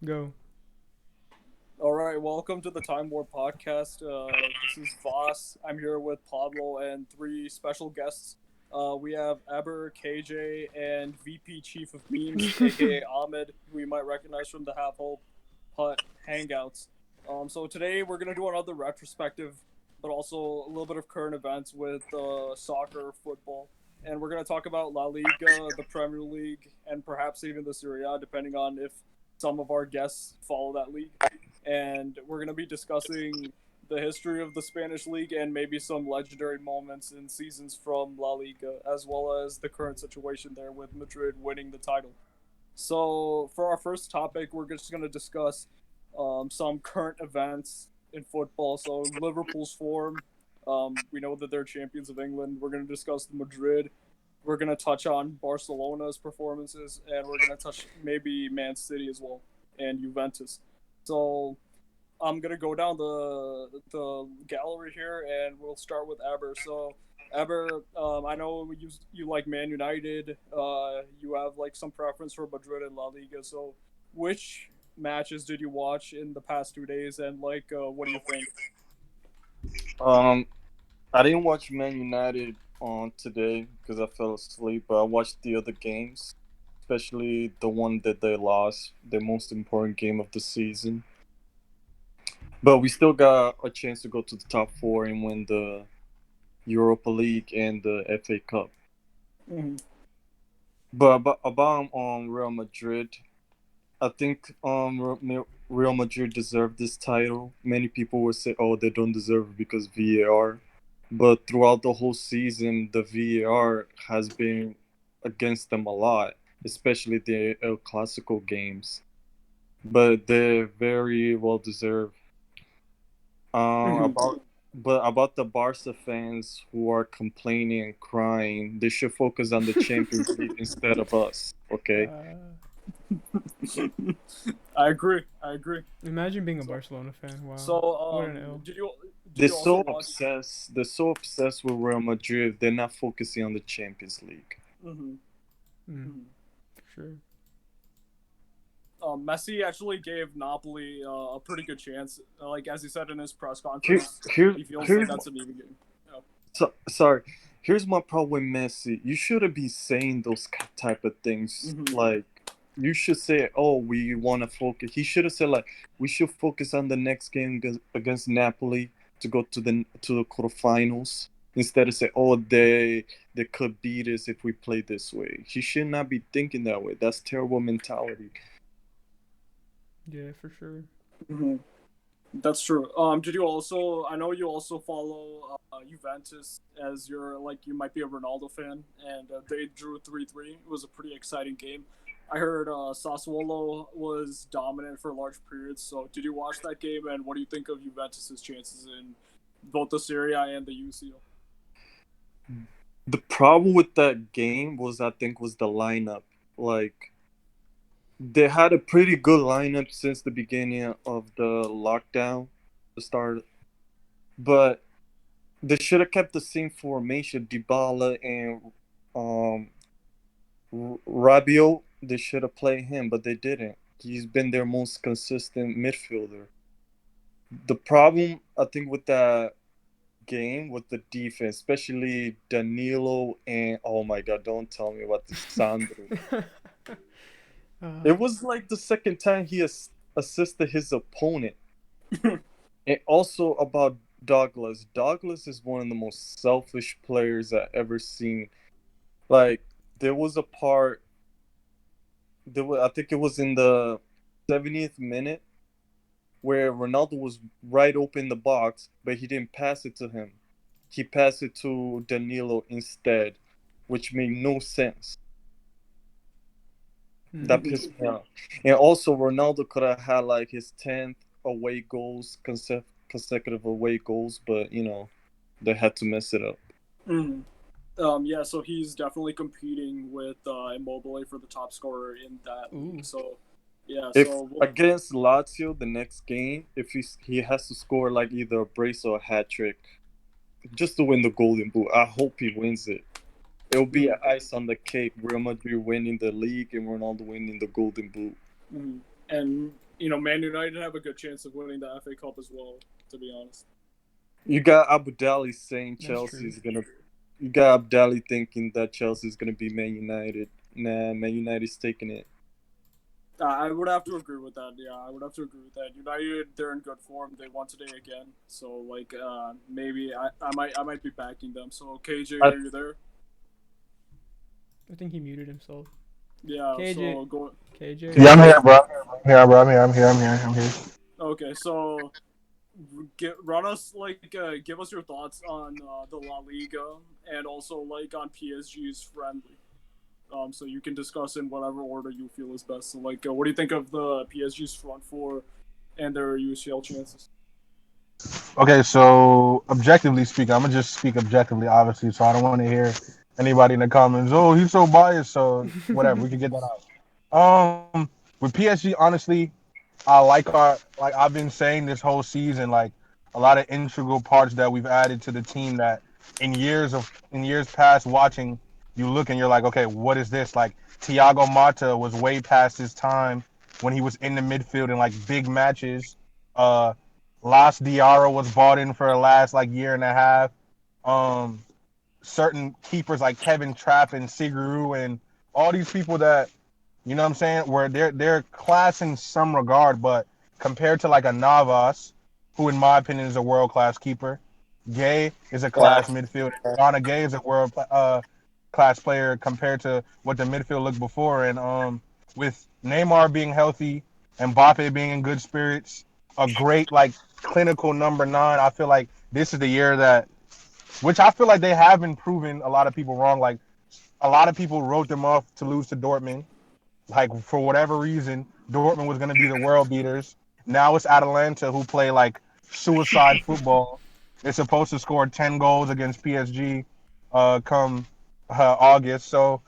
Go. All right, welcome to the Time War podcast. This is Voss. I'm here with Pablo and three special guests. We have Aber, KJ, and VP Chief of Memes, aka Ahmed, who you might recognize from the Have Hope Hut Hangouts. So today we're gonna do another retrospective, but also a little bit of current events with soccer, football, and we're gonna talk about La Liga, the Premier League, and perhaps even the Serie A, depending on if some of our guests follow that league, and we're going to be discussing the history of the Spanish league and maybe some legendary moments in seasons from La Liga, as well as the current situation there with Madrid winning the title. So, for our first topic, we're just going to discuss some current events in football. So, Liverpool's form. We know that they're champions of England. We're going to discuss the Madrid. We're going to touch on Barcelona's performances, and we're going to touch maybe Man City as well and Juventus. So I'm gonna go down the gallery here, and we'll start with Aber. So Aber, I know you like Man United. You have like some preference for Madrid and La Liga. So which matches did you watch in the past 2 days, and what do you think? Um, I didn't watch Man United on today because I fell asleep, but I watched the other games, especially the one that they lost, the most important game of the season. But we still got a chance to go to the top four and win the Europa League and the FA Cup. Mm-hmm. But about Real Madrid, I think Real Madrid deserved this title. Many people would say, "Oh, they don't deserve it because VAR." But throughout the whole season, the VAR has been against them a lot, especially the El Clasico games. But they're very well deserved. Mm-hmm. About the Barca fans who are complaining and crying, they should focus on the Champions League instead of us. Okay. Uh, I agree. I agree. Imagine being a So Barcelona fan. Wow. so What an L. did you also watch? They're so obsessed with Real Madrid. They're not focusing on the Champions League. Mm-hmm. Mm, Mm-hmm. for sure. Messi actually gave Napoli a pretty good chance. Like as he said in his press Here, conference, here, he feels like here's that's an even game. Yeah. sorry. Here's my problem with Messi. You shouldn't be saying those type of things. Mm-hmm. Like you should say, "Oh, we want to focus." He should have said like, "We should focus on the next game against Napoli to go to the quarterfinals." Instead of say, "Oh, they could beat us if we play this way." He should not be thinking that way. That's terrible mentality. Yeah, for sure. Mm-hmm. That's true. Did you also? I know you also follow Juventus as your like you might be a Ronaldo fan, and they drew 3-3. It was a pretty exciting game. I heard Sassuolo was dominant for large periods. So, did you watch that game? And what do you think of Juventus's chances in both the Serie A and the UCL? The problem with that game was, I think, was the lineup. Like they had a pretty good lineup since the beginning of the lockdown, the start, but they should have kept the same formation. Dybala and um Rabiot, they should have played him, but they didn't. He's been their most consistent midfielder. The problem, I think, with that game with the defense, especially Danilo and oh my god, don't tell me about the Sandro. uh, It was like the second time he assisted his opponent. And also about Douglas. Douglas is one of the most selfish players I ever seen. Like there was a part, I think it was in the 70th minute where Ronaldo was right open the box, but he didn't pass it to him. He passed it to Danilo instead, which made no sense. mm, That pissed me off. And also, Ronaldo could have had like his 10th away goals, consecutive away goals, but they had to mess it up. Mm-hmm. Yeah, so he's definitely competing with Immobile for the top scorer in that league. ooh. So, yeah, If so against Lazio the next game, if he has to score like either a brace or a hat trick just to win the Golden Boot, I hope he wins it. It'll be mm, an ice on the cake. Real Madrid winning the league and Ronaldo winning the Golden Boot. mm. And Man United have a good chance of winning the FA Cup as well. To be honest. You got Abdali saying That's true. Chelsea's gonna. You got Abdali thinking that Chelsea's gonna be Man United. Nah, Man United's taking it. I would have to agree with that. Yeah, I would have to agree with that. United, they're in good form. They won today again, so like maybe I might be backing them. So KJ, I, are you there? I think he muted himself. Yeah. KJ, So go. KJ. Yeah, I'm KJ, here, bro. I'm here, bro. I'm here. Okay. So run us give us your thoughts on the La Liga and also like on PSG's friendly. So you can discuss in whatever order you feel is best. So what do you think of the PSG's front four and their UCL chances? Okay, so objectively speaking, I'm gonna just speak objectively, obviously. So I don't want to hear anybody in the comments. Oh, he's so biased. So whatever, we can get that out. With PSG, honestly, I like I've been saying this whole season, like a lot of integral parts that we've added to the team that in years past watching, you look and you're like, okay, what is this? Like Thiago Mata was way past his time when he was in the midfield in like big matches. Uh Las Diarra was bought in for the last like year and a half. Um Certain keepers like Kevin Trapp and Siguru and all these people that you know what I'm saying? Where they're class in some regard, but compared to like a Navas, who in my opinion is a world class keeper, Gay is a class midfielder. Ghana Gay is a world class player compared to what the midfield looked before. And with Neymar being healthy and Mbappe being in good spirits, a great like clinical number 9. I feel like this is the year that, which I feel like they have been proving a lot of people wrong. Like a lot of people wrote them off to lose to Dortmund like for whatever reason, Dortmund was going to be the world beaters. Now it's Atalanta who play like suicide football. They're supposed to score 10 goals against PSG come August. So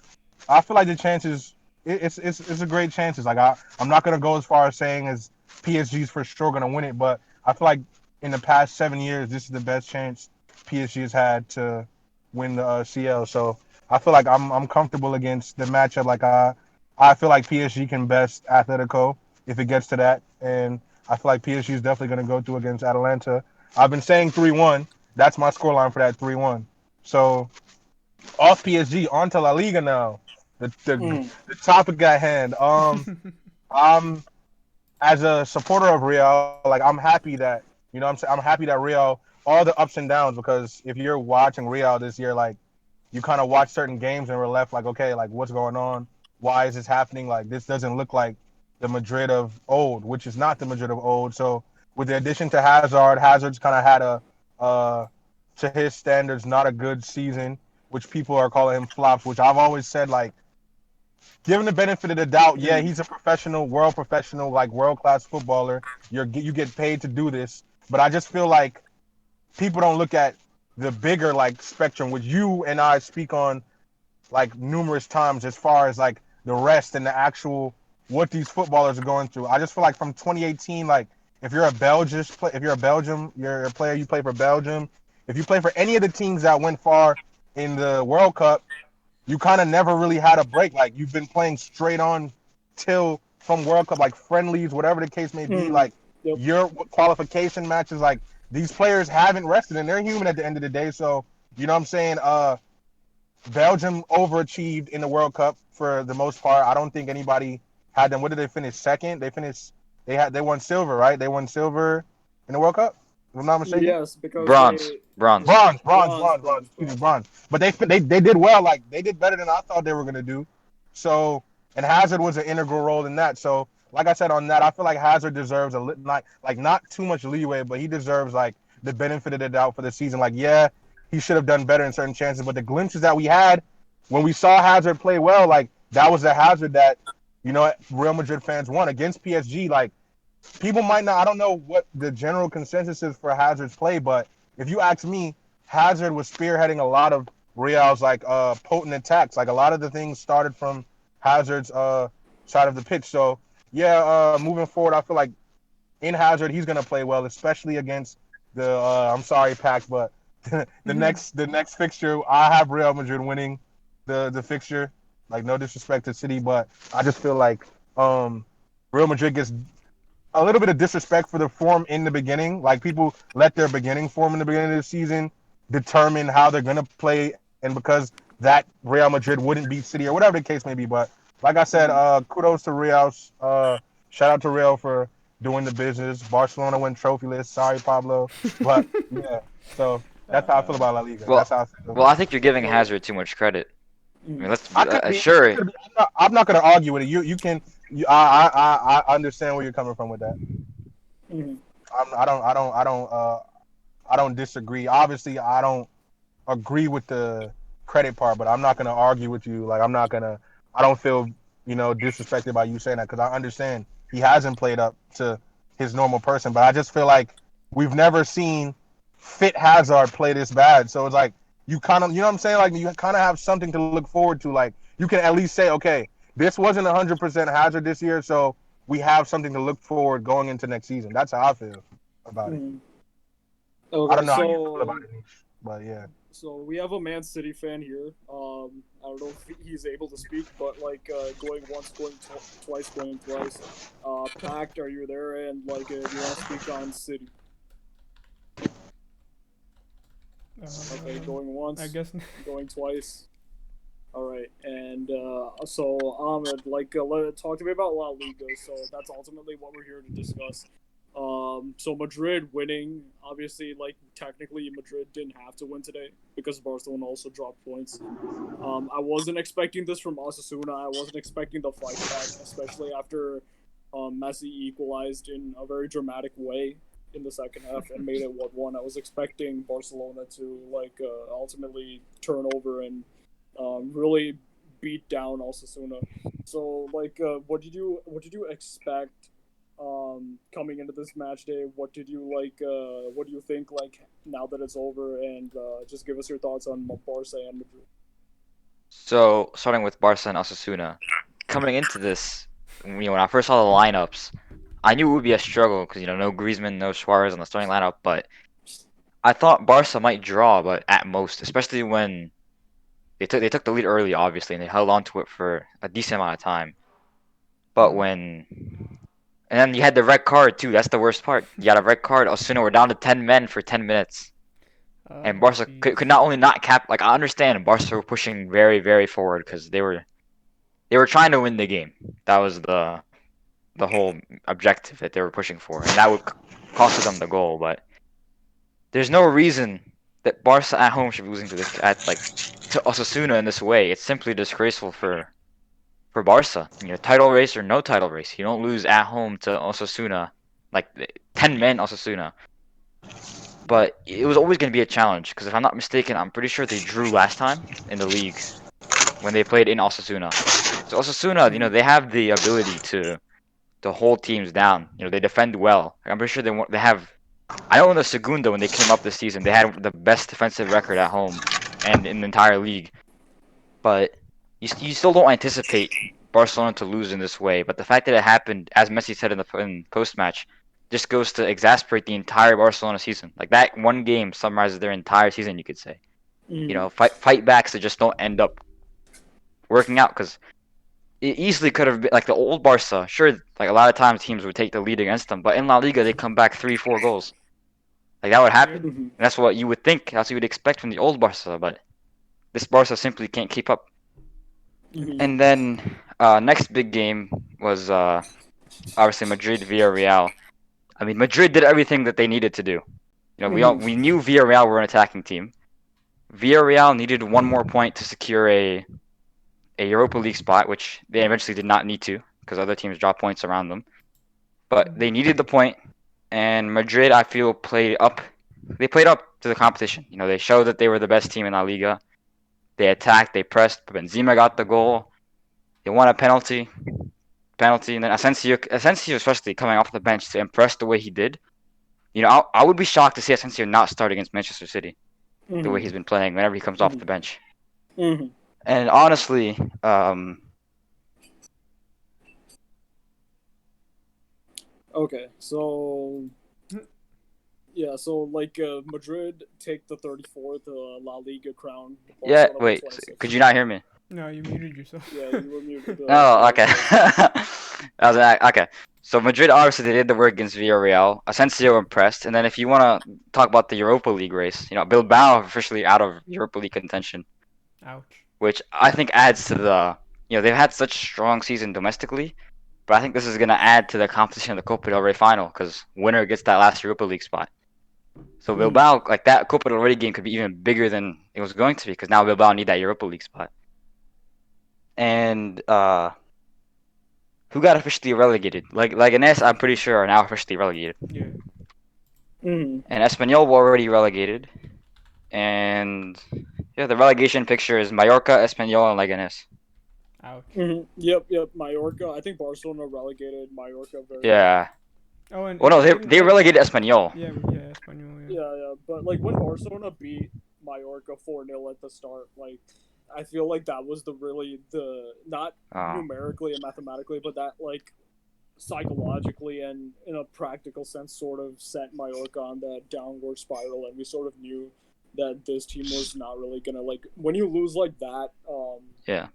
I feel like the chances it's a great chances. Like I'm not gonna go as far as saying as PSG's for sure gonna win it, but I feel like in the past 7 years this is the best chance PSG has had to win the CL. So I feel like I'm comfortable against the matchup. Like I feel like PSG can best Atletico if it gets to that, and I feel like PSG is definitely gonna go through against Atalanta. I've been saying 3-1. That's my scoreline for that 3-1. So off PSG onto La Liga now. The topic at hand. I'm as a supporter of Real, like I'm happy that I'm saying I'm happy that Real all the ups and downs because if you're watching Real this year, like you kind of watch certain games and we're left like, okay, like what's going on? Why is this happening? Like this doesn't look like the Madrid of old, which is not the Madrid of old. So with the addition to Hazard, Hazard's kind of had to his standards, not a good season, which people are calling him flops, which I've always said like given the benefit of the doubt, yeah, he's a professional, like world class footballer. You get paid to do this, but I just feel like people don't look at the bigger like spectrum, which you and I speak on like numerous times as far as like the rest and the actual what these footballers are going through. I just feel like from 2018, like if you're a Belgium, you're a player, you play for Belgium. If you play for any of the teams that went far in the World Cup, you kind of never really had a break. Like you've been playing straight on till from World Cup, like friendlies, whatever the case may be. Like Yep. your qualification matches, like these players haven't rested and they're human at the end of the day. So you know what I'm saying? Belgium overachieved in the World Cup for the most part. I don't think anybody had them. What did they finish second? They won silver, right? They won silver in the World Cup, if I'm not mistaken. Yes, because Bronze, they bronze. bronze. Excuse me, bronze. But they did well. Like they did better than I thought they were gonna do. So and Hazard was an integral role in that. So like I said on that, I feel like Hazard deserves like not too much leeway, but he deserves like the benefit of the doubt for the season. Like yeah, he should have done better in certain chances, but the glimpses that we had when we saw Hazard play well, like that was the Hazard that Real Madrid fans won against PSG. Like people might not. I don't know what the general consensus is for Hazard's play, but if you ask me, Hazard was spearheading a lot of Real's like potent attacks. Like a lot of the things started from Hazard's side of the pitch. So yeah, moving forward, I feel like in Hazard he's gonna play well, especially against the I'm sorry, Pac, but the next fixture I have Real Madrid winning the fixture. Like no disrespect to City, but I just feel like Real Madrid gets a little bit of disrespect for the form in the beginning. Like people let their beginning form in the beginning of the season determine how they're gonna play, and because that Real Madrid wouldn't beat City or whatever the case may be. But like I said, kudos to Real. Shout out to Real for doing the business. Barcelona went trophyless. Sorry, Pablo, but yeah. So that's how I feel about La Liga. That's how I feel. Well, I think you're giving Hazard too much credit. I mean, let's I could be. sure. I'm not gonna argue with it. You can. I understand where you're coming from with that. I don't disagree. Obviously, I don't agree with the credit part, but I'm not gonna argue with you. Like I don't feel disrespected by you saying that because I understand he hasn't played up to his normal person. But I just feel like we've never seen fit Hazard play this bad. So it's like you kind of, what I'm saying? Like you kind of have something to look forward to. Like you can at least say, okay, this wasn't 100% Hazard this year, so we have something to look forward going into next season. That's how I feel about it. Okay, I don't know how you feel about it, but yeah. So we have a Man City fan here. I don't know if he's able to speak, but like going once, going twice, going thrice. Pact, are you there? And like, do you want to speak on City? Okay, going once. I guess. Going twice. All right, and so Ahmed, like, talk to me about La Liga. So that's ultimately what we're here to discuss. So Madrid winning, obviously, like technically Madrid didn't have to win today because Barcelona also dropped points. I wasn't expecting this from Osasuna. I wasn't expecting the fight back, especially after Messi equalized in a very dramatic way in the second half and made it 1-1. I was expecting Barcelona to like ultimately turn over and really beat down Osasuna. So like, what did you expect? Coming into this match day, what did you like? What do you think like now that it's over? And just give us your thoughts on Barca and Madrid. So starting with Barca and Osasuna, coming into this, when I first saw the lineups, I knew it would be a struggle because no Griezmann, no Suarez on the starting lineup. But I thought Barca might draw, but at most, especially when they took the lead early, obviously, and they held on to it for a decent amount of time. But and then you had the red card too. That's the worst part. You got a red card. Osasuna were down to 10 men for 10 minutes. And Barca could not only not cap. Like I understand, Barca were pushing very, very forward because they were trying to win the game. That was the whole objective that they were pushing for, and that would cost them the goal. But there's no reason that Barca at home should be losing to Osasuna in this way. It's simply disgraceful for Barca. Title race or no title race, you don't lose at home to Osasuna, like 10 men Osasuna. But it was always going to be a challenge because if I'm not mistaken, I'm pretty sure they drew last time in the league when they played in Osasuna. So Osasuna, they have the ability to hold teams down. They defend well. I'm pretty sure they have. I know in the Segunda when they came up this season, they had the best defensive record at home and in the entire league. But you still don't anticipate Barcelona to lose in this way. But the fact that it happened, as Messi said in post-match, just goes to exasperate the entire Barcelona season. Like that one game summarizes their entire season, you could say. Fight backs that just don't end up working out because it easily could have been like the old Barca. Sure, like a lot of times teams would take the lead against them, but in La Liga they come back 3-4 goals. Like that would happen. And that's what you would think. That's what you would expect from the old Barca, but this Barca simply can't keep up. And then next big game was obviously Madrid Villarreal. I mean, Madrid did everything that they needed to do. We knew Villarreal were an attacking team. Villarreal needed one more point to secure a Europa League spot, which they eventually did not need to because other teams dropped points around them. But they needed the point, and Madrid, I feel, played up. They played up to the competition. They showed that they were the best team in La Liga. They attacked, they pressed. Benzema got the goal. They won a penalty, and then Asensio especially coming off the bench to impress the way he did. I would be shocked to see Asensio not start against Manchester City the way he's been playing whenever he comes off the bench. And honestly, okay, so yeah, so like Madrid take the 34th La Liga crown. Yeah, wait, could you not hear me? No, you muted yourself. Yeah, you were muted. Oh, okay. Okay. So Madrid obviously they did the work against Villarreal. Asensio impressed, and then if you want to talk about the Europa League race, Bilbao officially out of Europa League contention, Ouch. which I think adds to the they've had such a strong season domestically, but I think this is gonna add to the competition of the Copa del Rey final because winner gets that last Europa League spot. So Bilbao, like that Copa del Rey game, could be even bigger than it was going to be because now Bilbao need that Europa League spot. And who got officially relegated? Like Leganés, I'm pretty sure are now officially relegated. Yeah. Mm-hmm. And Espanyol were already relegated. And yeah, the relegation picture is Mallorca, Espanyol, and Leganés. Ouch. Mm-hmm. Yep. Mallorca. I think Barcelona relegated Mallorca very. Yeah. Oh, and Well, no, didn't, they like, relegated Espanyol. Yeah, Espanyol. Yeah. Yeah. But like when Barcelona beat Mallorca 4-0 at the start, like I feel like that was the not numerically and mathematically, but that like psychologically and in a practical sense sort of set Mallorca on that downward spiral, and we sort of knew that this team was not really gonna like when you lose like that. Yeah.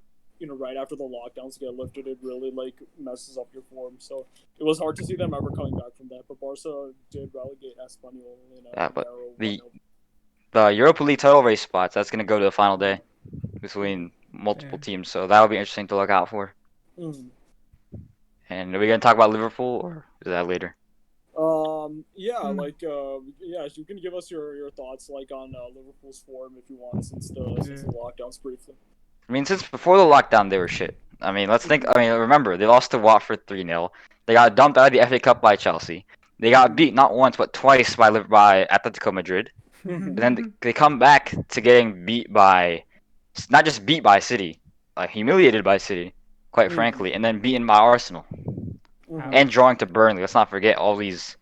Right after the lockdowns get lifted, it really like messes up your form. So it was hard to see them ever coming back from that. But Barca did relegate Espanyol in a But narrow the Europa League title race spots, that's gonna go to the final day between multiple teams. So that'll be interesting to look out for. Mm. And are we gonna talk about Liverpool or is that later? You can give us your thoughts like on Liverpool's form if you want since the lockdowns briefly. I mean, since before the lockdown, they were shit. I mean, let's think. I mean, remember they lost to Watford 3-0. They got dumped out of the FA Cup by Chelsea. They got beat not once but twice by Atletico Madrid. And then they come back to getting beat by, not just beat by City, humiliated by City, quite frankly, and then beaten by Arsenal, and drawing to Burnley. Let's not forget all these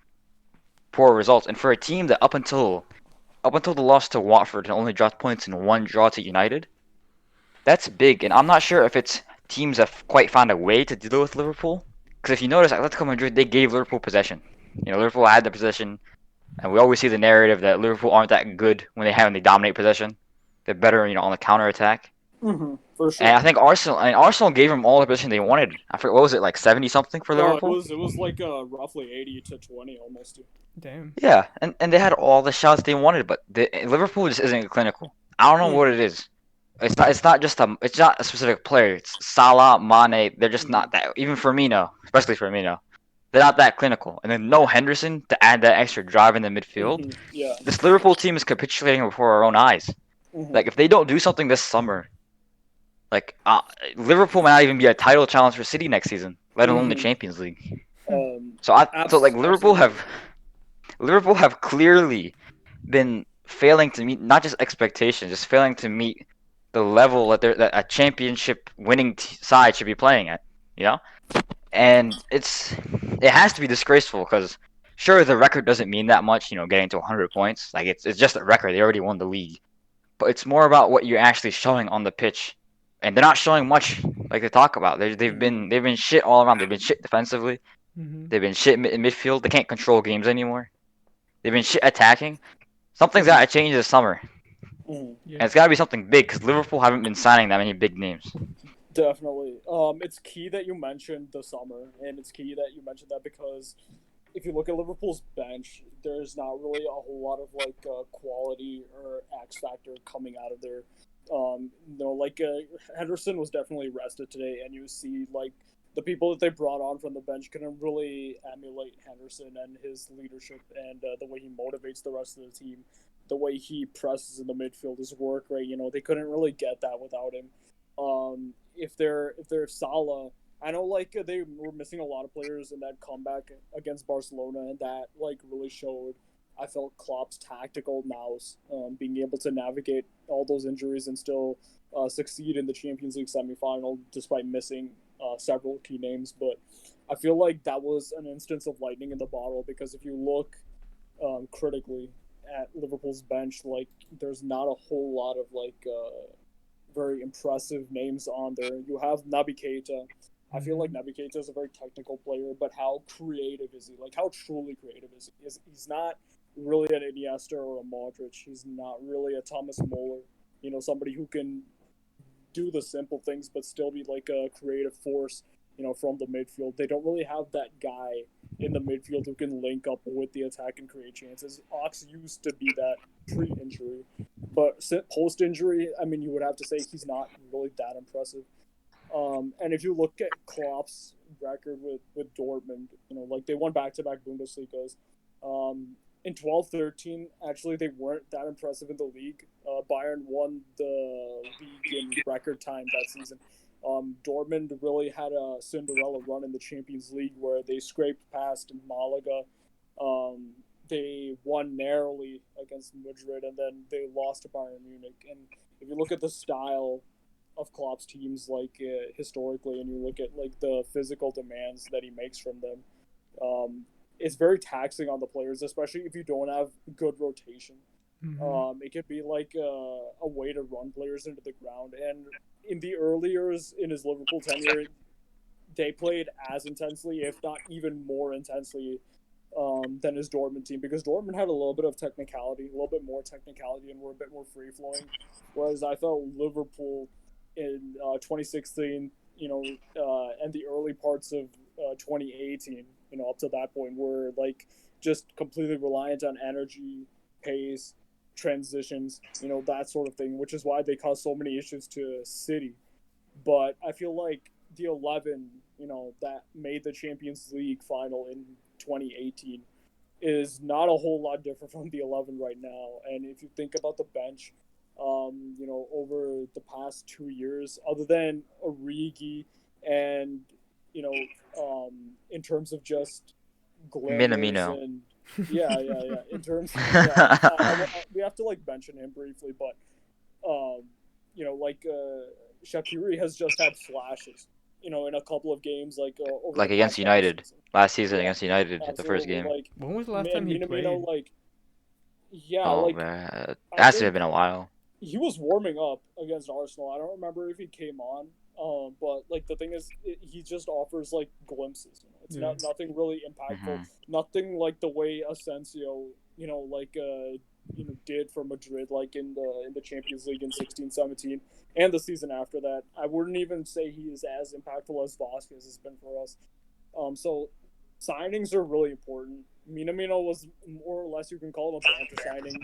poor results. And for a team that up until the loss to Watford and only dropped points in one draw to United, that's big. And I'm not sure if it's teams have quite found a way to deal with Liverpool. Because if you notice, Atletico Madrid, they gave Liverpool possession. Liverpool had the possession. And we always see the narrative that Liverpool aren't that good when they dominate possession. They're better, on the counter attack. Mm-hmm, for sure. And I think Arsenal gave them all the possession they wanted. I forget, what was it, like 70 something for Liverpool? It was like roughly 80-20 almost. Damn. Yeah, and they had all the shots they wanted, but Liverpool just isn't clinical. I don't know what it is. It's not a specific player. It's Salah, Mane. They're just not that. Even Firmino, especially Firmino. They're not that clinical. And then no Henderson to add that extra drive in the midfield. Yeah. This Liverpool team is capitulating before our own eyes. Like, if they don't do something this summer, like, Liverpool might not even be a title challenge for City next season, let alone the Champions League. Liverpool have clearly been failing to meet not just expectations, just failing to meet the level that a championship winning side should be playing at. And it has to be disgraceful because sure the record doesn't mean that much. Getting to 100 points, like it's just a record. They already won the league, but it's more about what you're actually showing on the pitch, and they're not showing much. Like they talk about, they've been shit all around. They've been shit defensively. They've been shit in midfield. They can't control games anymore. They've been shit attacking. Something's got to change this summer. And it's got to be something big because Liverpool haven't been signing that many big names. Definitely. It's key that you mentioned the summer, and it's key that you mentioned that because if you look at Liverpool's bench, there's not really a whole lot of like quality or X factor coming out of there. Henderson was definitely rested today, and you see like the people that they brought on from the bench couldn't really emulate Henderson and his leadership and the way he motivates the rest of the team, the way he presses in the midfield, his work rate. They couldn't really get that without him. If they're Salah, I know like they were missing a lot of players in that comeback against Barcelona, and that like really showed. I felt Klopp's tactical nous, being able to navigate all those injuries and still succeed in the Champions League semifinal despite missing several key names. But I feel like that was an instance of lightning in the bottle because if you look critically at Liverpool's bench, like there's not a whole lot of like very impressive names on there. You have Naby Keita. I feel like Naby Keita is a very technical player, but how creative is he? Like, how truly creative is he? He's not really an Iniesta or a Modric. He's not really a Thomas Muller. Somebody who can do the simple things but still be like a creative force from the midfield. They don't really have that guy in the midfield who can link up with the attack and create chances. Ox used to be that pre-injury, but post-injury, I mean, you would have to say he's not really that impressive. And if you look at Klopp's record with Dortmund, like they won back-to-back Bundesligas. In 12-13, actually, they weren't that impressive in the league. Bayern won the league in record time that season. Dortmund really had a Cinderella run in the Champions League where they scraped past Malaga. They won narrowly against Madrid, and then they lost to Bayern Munich. And if you look at the style of Klopp's teams, like historically, and you look at like the physical demands that he makes from them, it's very taxing on the players, especially if you don't have good rotation. Mm-hmm. It could be like a way to run players into the ground. And in the early years in his Liverpool tenure, they played as intensely, if not even more intensely, than his Dortmund team, because Dortmund had a little bit of technicality, a little bit more technicality, and were a bit more free flowing. Whereas I felt Liverpool in 2016, and the early parts of 2018, up to that point, were like just completely reliant on energy, pace, transitions, that sort of thing, which is why they caused so many issues to City. But I feel like the 11, that made the Champions League final in 2018 is not a whole lot different from the 11 right now. And if you think about the bench, over the past 2 years, other than Origi and, in terms of just glamours Minamino. and yeah. In terms, we have to like mention him briefly, but Shaqiri has just had flashes, in a couple of games, like over Like the against past couple United seasons. last season Yeah, against United, the first absolutely. game. Like, When was the last time and he Minamino, played? like, yeah, Oh like man, it I has to have think been a while. he was warming up against Arsenal. I don't remember if he came on, but like the thing is, he just offers like glimpses. It's Yeah. not nothing really impactful. Hmm. Nothing like the way Asensio, did for Madrid, like in the Champions League in 16-17, and the season after that. I wouldn't even say he is as impactful as Vasquez has been for us. So signings are really important. Minamino was more or less, you can call him a banter signing,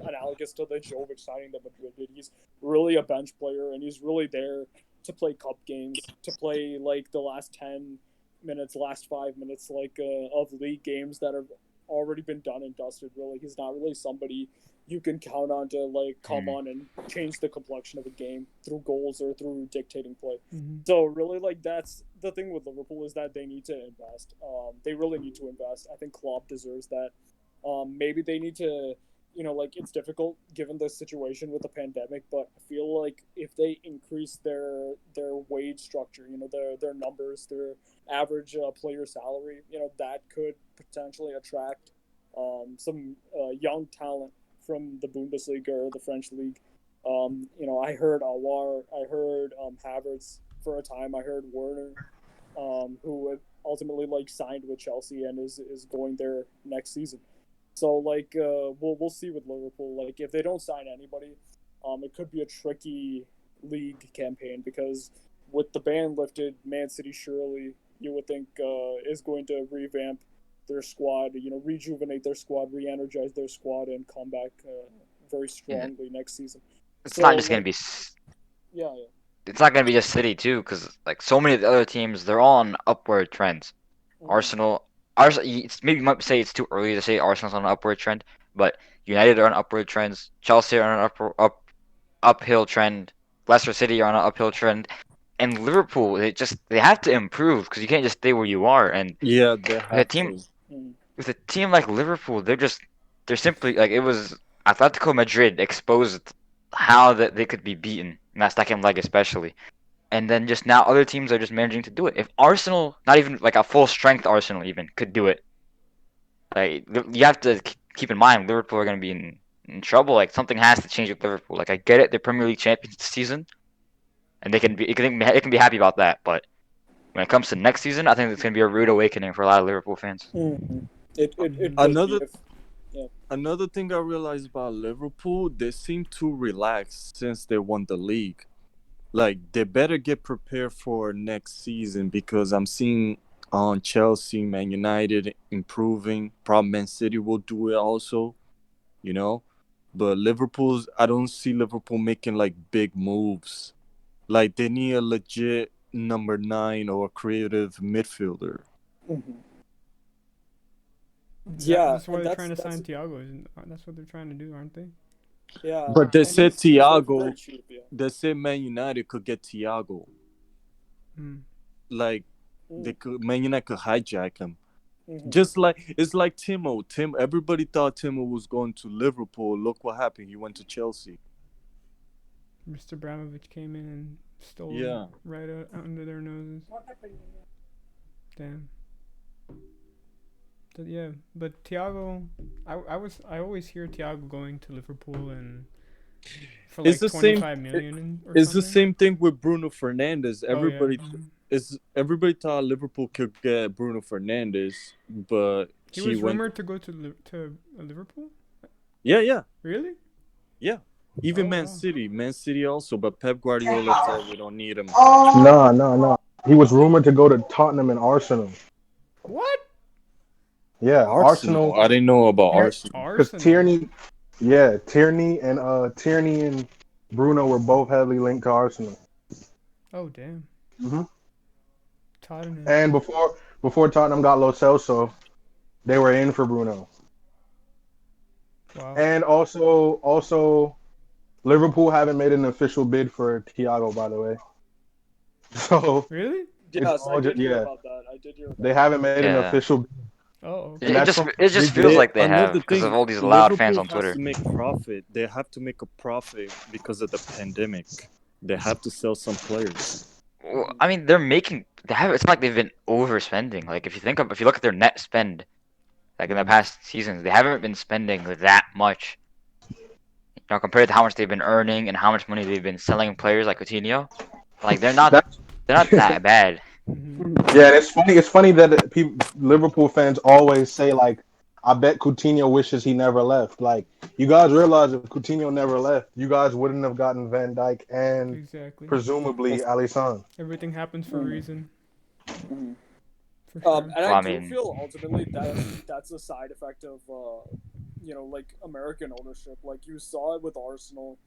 analogous to the Jovic signing that Madrid did. He's really a bench player, and he's really there to play cup games, to play like the last 10 minutes, last 5 minutes, like of league games that have already been done and dusted. Really, he's not really somebody you can count on to like come on and change the complexion of a game through goals or through dictating play. Mm-hmm. So really, like that's the thing with Liverpool, is that they need to invest. They really need to invest. I think Klopp deserves that. Maybe they need to, like it's difficult given the situation with the pandemic, but I feel like if they increase their wage structure, their numbers, their average player salary, that could potentially attract some young talent from the Bundesliga or the French league. I heard Awar, I heard Havertz for a time. I heard Werner, who ultimately like signed with Chelsea and is going there next season. So like we'll see with Liverpool. Like if they don't sign anybody, it could be a tricky league campaign, because with the ban lifted, Man City surely you would think is going to revamp their squad, rejuvenate their squad, re-energize their squad, and come back very strongly next season. It's So not just gonna like be. yeah. It's not gonna be just City too, because like so many of the other teams, they're all on upward trends. Mhm. Arsenal, maybe you might say it's too early to say Arsenal's on an upward trend, but United are on upward trends. Chelsea are on an uphill trend. Leicester City are on an uphill trend, and Liverpool, they have to improve, because you can't just stay where you are. And Yeah, they with a have team to. Mhm. with a team like Liverpool, they're simply like, it was Atletico Madrid exposed how that they could be beaten in that second leg especially. And then just now other teams are just managing to do it. If Arsenal, not even like a full strength Arsenal even, could do it, like you have to keep in mind Liverpool are going to be in trouble. Like something has to change with Liverpool. Like I get it, they're Premier League champions this season, and they can be happy about that. But when it comes to next season, I think it's going to be a rude awakening for a lot of Liverpool fans. Mhm. It Mhm. could be Another if yeah. another thing I realized about Liverpool, they seem too relaxed since they won the league. Like they better get prepared for next season because I'm seeing on Chelsea, Man United improving. Probably Man City will do it also, you know. But Liverpool's I don't see Liverpool making like big moves. Like they need a legit number 9 or a creative midfielder. Mhm. Yeah, that's why and they're trying to sign Thiago. That's what they're trying to do, aren't they? yeah. But they And said he's very, very Thiago. cheap. Yeah. They said Man United could get Thiago. Hmm. Like they could, Man United could hijack him. Mhm. Just like it's like Timo. Everybody thought Timo was going to Liverpool. Look what happened. He went to Chelsea. Mr. Abramovich came in and stole him Yeah. right under their noses. Damn. But yeah, but Thiago, I always hear Thiago going to Liverpool and for like It's the same. 25 million or It's the something. same thing with Bruno Fernandes. Oh yeah. Everybody thought Liverpool could get Bruno Fernandes, but He he was went. rumored to go to Liverpool. Yeah. Really? Even Oh, Man wow. City, also. But Pep Guardiola said we don't need him. No. He was rumored to go to Tottenham and Arsenal. What? Yeah, Arsenal. I didn't know about Tier- Arsenal. Because Arsenal. Tierney and Bruno were both heavily linked to Arsenal. Oh damn. Hmm Tottenham. And before Tottenham got Lo Celso, they were in for Bruno. Wow. And also Liverpool haven't made an official bid for Thiago, by the way. So Really? Yes, I did hear yeah, about that. I did hear about they haven't made an Yeah. official. Oh, It, okay. And it that's just from it just feels like they have Another because of thing, all these loud fans Liverpool on has Twitter. to make profit. They have to make a profit because of the pandemic. They have to sell some players. Well, I mean, they're making. They have. It's not like they've been overspending. Like if you look at their net spend, like in the past seasons, they haven't been spending that much. You know, compared to how much they've been earning and how much money they've been selling players like Coutinho. Like that's they're not that bad. Mm-hmm. yeah. And it's funny. It's funny that Liverpool fans always say like, "I bet Coutinho wishes he never left." Like you guys realize if Coutinho never left, you guys wouldn't have gotten Van Dijk and Exactly. presumably Alisson. Everything happens for a reason. Mhm. For sure. And Well, I I do mean- feel ultimately that's a side effect of like American ownership. Like you saw it with Arsenal,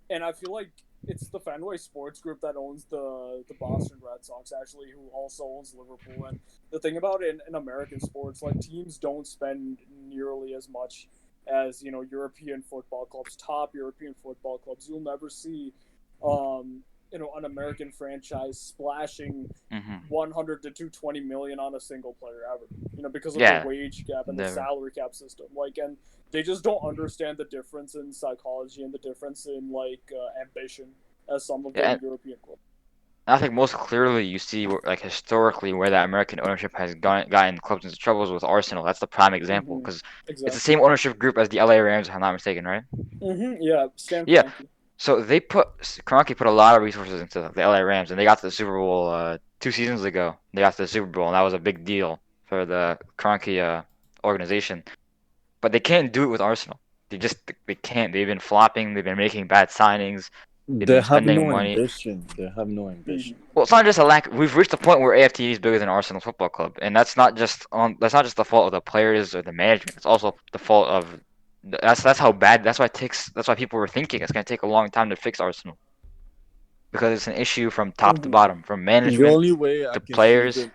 and I feel like it's the Fenway Sports Group that owns the Boston Red Sox actually, who also owns Liverpool. And the thing about it in American sports, like teams don't spend nearly as much as European football clubs, top European football clubs. You'll never see an American franchise splashing Hmm 100 to 220 million on a single player ever, because of Yeah, the wage cap and the never. salary cap system. Like, and they just don't understand the difference in psychology and the difference in ambition as some of the Yeah, and European clubs. I think most clearly you see like historically where that American ownership has gotten clubs into troubles with Arsenal. That's the prime example because it's the Exactly. same ownership group as the LA Rams, if I'm not mistaken, right? Yeah, Stan Yeah. Kroenke. So Kroenke put a lot of resources into the LA Rams, and they got to the Super Bowl 2 seasons ago. They got to the Super Bowl, and that was a big deal for the Kroenke organization. But they can't do it with Arsenal. They can't. They've been flopping. They've been making bad signings. They've They been have spending no money. ambition. They have no ambition. Well, it's not just a lack. We've reached a point where AFT is bigger than Arsenal Football Club, and that's not just the fault of the players or the management. It's also the fault of that's how bad. That's why people were thinking it's gonna take a long time to fix Arsenal because it's an issue from top to bottom, from The management only way I to can see players. them,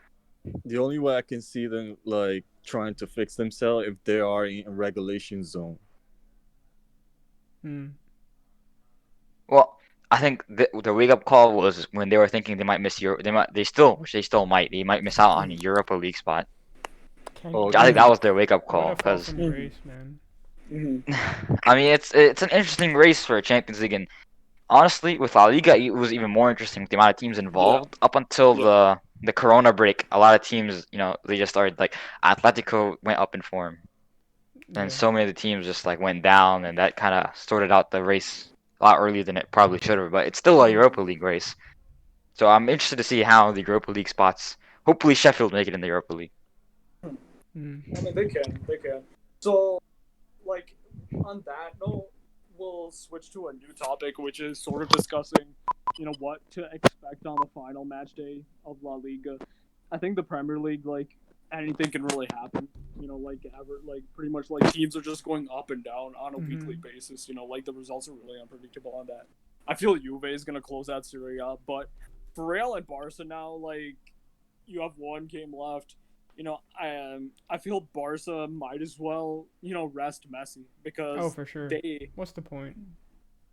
the only way I can see them like trying to fix themselves if they are in a relegation zone. Hmm. Well, I think the wake up call was when they were thinking they might miss Europe. Which they still might. They might miss out on a Europa League spot. Can't Oh, get I think that. that was their wake up What call a fall because from grace, man. I mean it's an interesting race for a Champions League, and honestly, with La Liga, it was even more interesting with the amount of teams involved. Up until the Corona break, a lot of teams, they just started like Atletico went up in form, Yeah. and so many of the teams just like went down, and that kind of sorted out the race a lot earlier than it probably should have. But it's still a Europa League race, so I'm interested to see how the Europa League spots. Hopefully, Sheffield make it in the Europa League. Hmm. I mean, they can. So, like, on that note, we'll switch to a new topic, which is sort of discussing, what to expect on the final match day of La Liga. I think the Premier League, like anything can really happen. Pretty much like teams are just going up and down on a weekly basis. Like the results are really unpredictable on that. I feel Juve is gonna close out Serie A, but for Real and Barca now, like you have one game left. I feel Barca might as well, rest Messi because for sure. What's the point?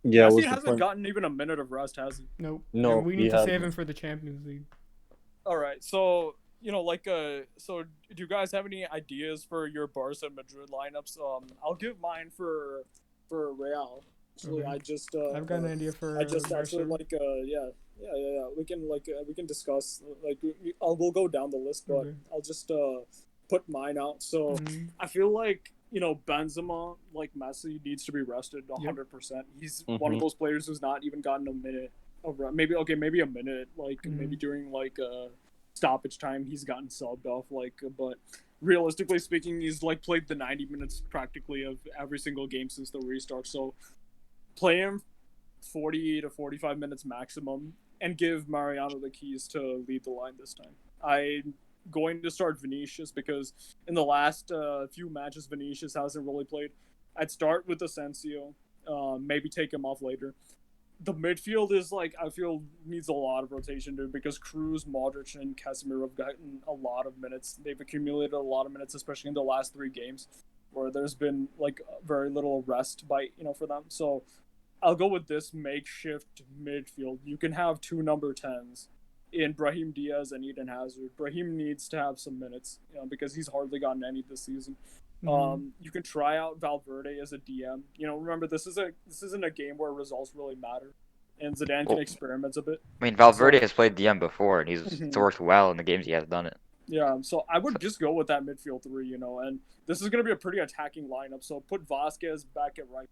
Yeah, Messi hasn't gotten even a minute of rest, has he? Nope. No, and we need to save him for the Champions League. All right, so so do you guys have any ideas for your Barca Madrid lineups? I'll give mine for Real. Actually, Okay. I've got an idea for. I just actually we can discuss we'll go down the list, but I'll just put mine out. So I feel like Benzema, like Messi, needs to be rested 100%. He's one of those players who's not even gotten a minute of maybe a minute, maybe during stoppage time he's gotten subbed off, but realistically speaking, he's played the 90 minutes practically of every single game since the restart. So play him 40 to 45 minutes maximum and give Mariano the keys to lead the line this time. I'm going to start Vinicius because in the last few matches Vinicius hasn't really played. I'd start with Asensio, maybe take him off later. The midfield is I feel needs a lot of rotation, dude, because Cruz, Modric, and Casemiro have gotten a lot of minutes. They've accumulated a lot of minutes, especially in the last 3 games where there's been very little rest for them. So I'll go with this makeshift midfield. You can have 2 number 10s in Brahim Diaz and Eden Hazard. Brahim needs to have some minutes, because he's hardly gotten any this season. You can try out Valverde as a DM. Remember this isn't a game where results really matter, and Zidane can experiment a bit. I mean, Valverde has played DM before, and it's worked well in the games he has done it. Yeah, so I would just go with that midfield 3, and this is going to be a pretty attacking lineup. So put Vasquez back at right.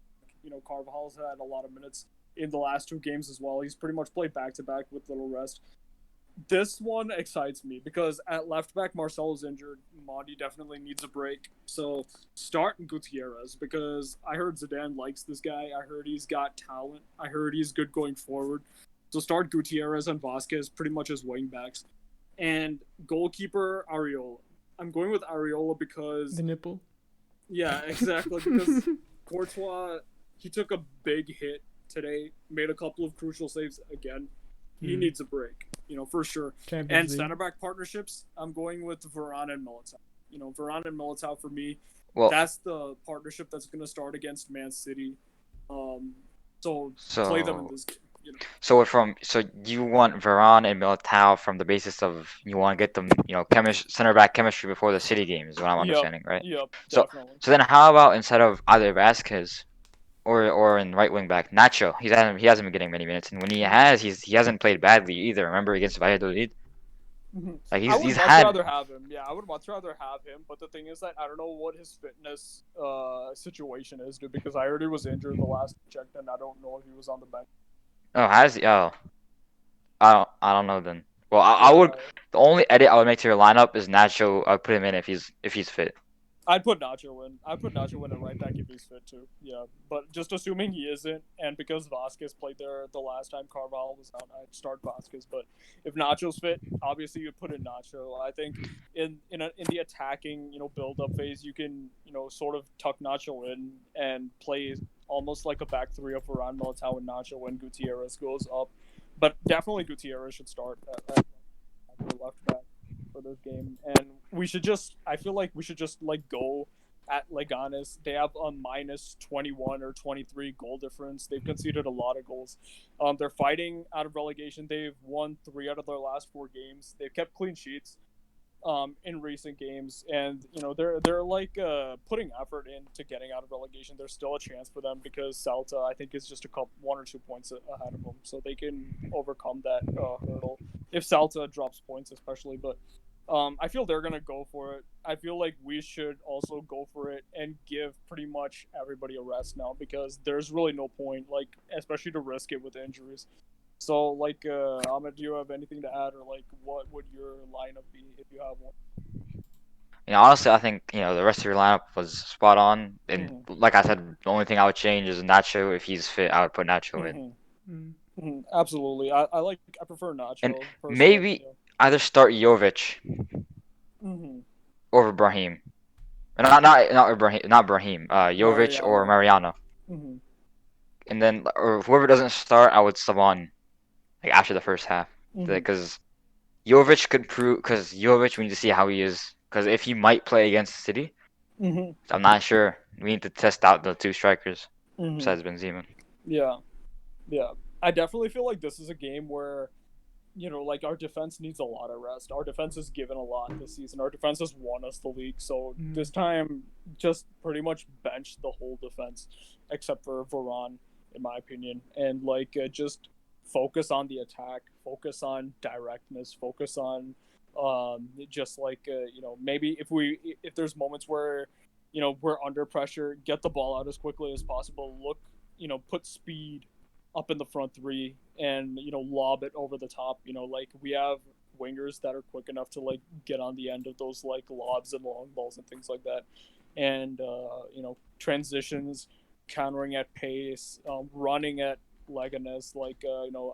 Carvajal's had a lot of minutes in the last 2 games as well. He's pretty much played back-to-back with little rest. This one excites me because at left back, Marcelo's injured. Monty definitely needs a break. So start Gutierrez because I heard Zidane likes this guy. I heard he's got talent. I heard he's good going forward. So start Gutierrez and Vasquez pretty much as wing backs. And goalkeeper, Areola. I'm going with Areola because... The nipple? Yeah, exactly. Because Courtois, he took a big hit today, made a couple of crucial saves again. He needs a break, for sure. And center back partnerships, I'm going with Varane and Militao. Varane and Militao for me, that's the partnership that's going to start against Man City. So play them in this game. So you want Varane and Militao from the basis of you want to get them, center back chemistry before the City game is what I'm understanding, right? Yep, so definitely. So then how about instead of either Vasquez or in right wing back, Nacho? He hasn't been getting many minutes, and when he has, he hasn't played badly either. Remember against Valladolid? I would rather have him. Yeah, I would much rather have him. But the thing is that I don't know what his fitness situation is, dude. Because I heard he was injured the last I checked, and I don't know if he was on the bench. Oh, has he? Oh, I don't know then. Well, I would. The only edit I would make to your lineup is Nacho. I'd put him in if he's fit. I'd put Nacho in. I'd put Nacho in at right back if he's fit too. Yeah, but just assuming he isn't, and because Vasquez played there the last time Carvalho was out, I'd start Vasquez. But if Nacho's fit, obviously you put in Nacho. I think in the attacking build up phase, you can sort of tuck Nacho in and play almost like a back 3 of Varane, Militao, and Nacho when Gutierrez goes up. But definitely Gutierrez should start at left back for this game, and I feel like we should just go at Leganes. They have a minus 21 or 23 goal difference. They've conceded a lot of goals. They're fighting out of relegation. They've won 3 out of their last 4 games. They've kept clean sheets in recent games, and they're putting effort into getting out of relegation. There's still a chance for them because Celta, I think, is just 1 or 2 points ahead of them, so they can overcome that hurdle if Celta drops points, especially. But I feel they're gonna go for it. I feel like we should also go for it and give pretty much everybody a rest now because there's really no point, especially to risk it with injuries. So, Ahmed, do you have anything to add, or what would your lineup be if you have one? honestly, I think the rest of your lineup was spot on. And Mhm. like I said, the only thing I would change is Nacho. If he's fit, I would put Nacho in. Mhm. Mm. Absolutely. I prefer And Nacho personally. maybe either start Jovic Hmm. over Brahim. Not Brahim, not Brahim. Jovic or Mariano. Mariano. Hmm. And then or whoever doesn't start, I would sub on like after the first half Hmm. because Jovic could prove because Jovic we need to see how he is because if he might play against City, Hmm. I'm not sure. We need to test out the two strikers Hmm. besides Benzema. Yeah. Yeah. I definitely feel like this is a game where like our defense needs a lot of rest. Our defense has given a lot this season. Our defense has won us the league. So Mm. this time, just pretty much bench the whole defense, except for Varane, in my opinion, and just focus on the attack, focus on directness, focus on just maybe if there's moments where we're under pressure, get the ball out as quickly as possible. Look, put speed up in the front three and lob it over the top. We have wingers that are quick enough to get on the end of those lobs and long balls and things like that, and transitions, countering at pace, running at Leganes.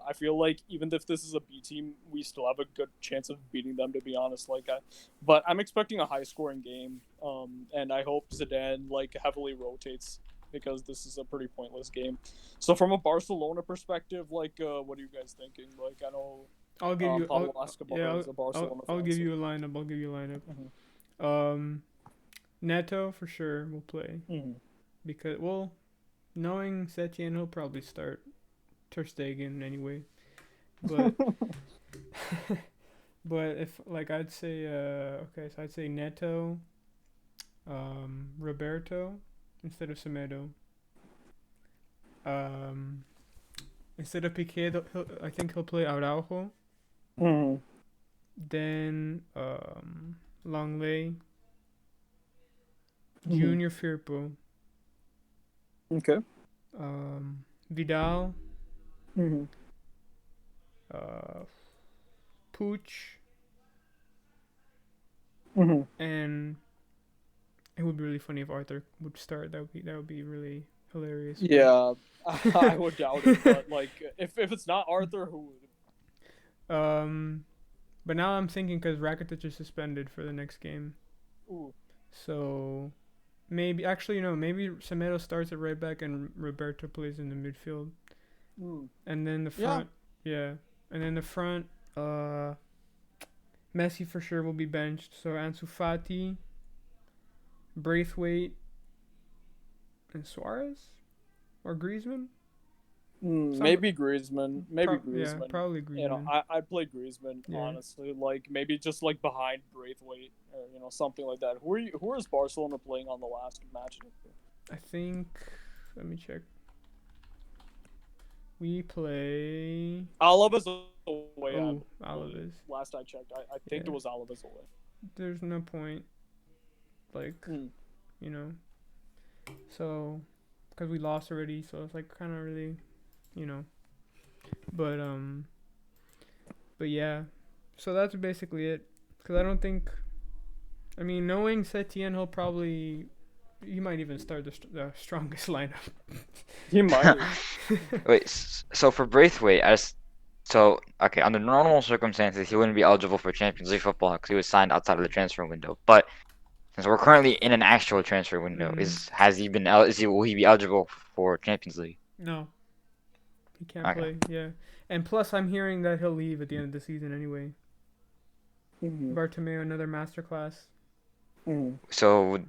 I feel like even if this is a B team, we still have a good chance of beating them. To be honest, but I'm expecting a high scoring game, and I hope Zidane heavily rotates because this is a pretty pointless game. So from a Barcelona perspective, what are you guys thinking? I know I'll give you. Pablo Escobar is a I'll Barcelona I'll fan. give So. you a lineup. I'll give you a lineup. Mm-hmm. Neto for sure will play Mm-hmm. because knowing Setien, he'll probably start Ter Stegen anyway. But but if I'd say okay, so I'd say Neto, Roberto instead of Semedo. Um, Instead of Piqué, I think he'll play Araujo. Mm-hmm. Then Longley, Mm-hmm. Junior Firpo, Okay. Vidal, Mm-hmm. uh, Pooch, Mm-hmm. and it would be really funny if Arthur would start. That would be really hilarious. Yeah, I would doubt it, but if it's not Arthur, who would? But now I'm thinking because Rakitic is suspended for the next game, Ooh. so maybe actually no, maybe Semedo starts at right back and Roberto plays in the midfield, Mm. and then the Yeah. front, yeah, and then the front, Messi for sure will be benched. So Ansu Fati, Braithwaite, and Suarez, or Griezmann. Maybe Griezmann. Maybe Yeah, Griezmann. probably Griezmann. I'd play Griezmann Yeah. honestly. Maybe just behind Braithwaite or something like that. Who is Barcelona playing on the last match? I think. Let me check. We play. Alaves away. Oh, Alaves. Last I checked, I think Yeah. it was Alaves away. There's no point. You know. So, because we lost already, so it's kind of really, you know. But But yeah, so that's basically it. Because I don't think. I mean, knowing Setien, he might even start the strongest lineup. He might. Wait, so for Braithwaite, okay, under normal circumstances, he wouldn't be eligible for Champions League football because he was signed outside of the transfer window. But since we're currently in an actual transfer window, will he be eligible for Champions League? No, he can't Okay. play. Yeah, and plus I'm hearing that he'll leave at the end of the season anyway. Mm-hmm. Bartomeu, another masterclass. Mm-hmm. So,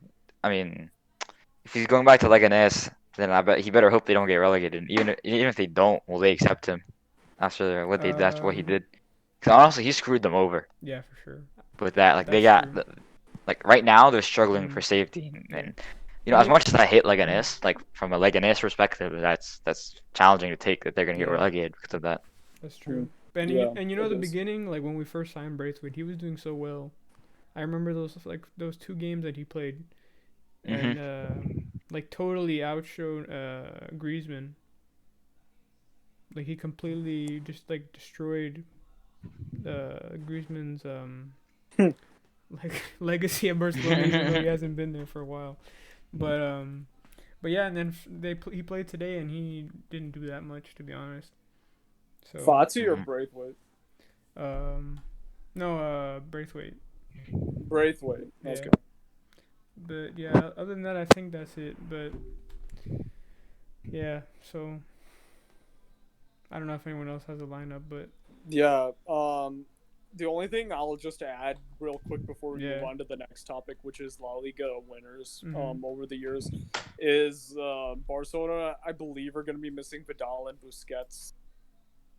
I mean, if he's going back to Leganes, then I bet he better hope they don't get relegated. Even if they don't, will they accept him after what he did? Because honestly, he screwed them over Yeah, for sure. with that. Like they That's got true. right now they're struggling Mhm. for safety, Yeah. and And as much as I hate Leganes, like from a Leganes perspective, that's challenging to take that they're gonna get Yeah. relegated because of that. That's true. Yeah, And it the is. beginning, when we first signed Braithwaite, he was doing so well. I remember those 2 games that he played, and totally outshowed Griezmann. Like he completely just destroyed Griezmann's like legacy at Barcelona, even though he hasn't been there for a while. But yeah, and then he played today and he didn't do that much, to be honest. So Fati or Braithwaite? no, Braithwaite. Braithwaite. Yeah. Okay. But yeah, other than that, I think that's it. But yeah, so I don't know if anyone else has a lineup, but Yeah. The only thing I'll just add real quick before we Yeah. move on to the next topic, which is La Liga winners Mhm. over the years, is Barcelona, I believe, are going to be missing Vidal and Busquets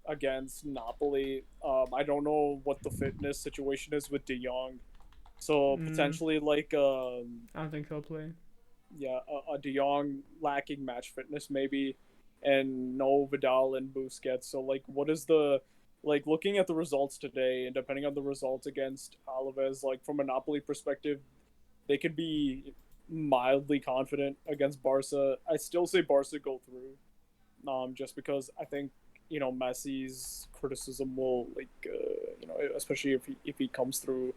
against Napoli. I don't know what the fitness situation is with De Jong. So potentially like I don't think he'll play. yeah, a De Jong lacking match fitness maybe, and no Vidal and Busquets. So like, what is the like looking at the results today, and depending on the results against Alaves, like from a Napoli perspective, they could be mildly confident against Barca. I still say Barca go through, just because I think Messi's criticism will especially if he comes through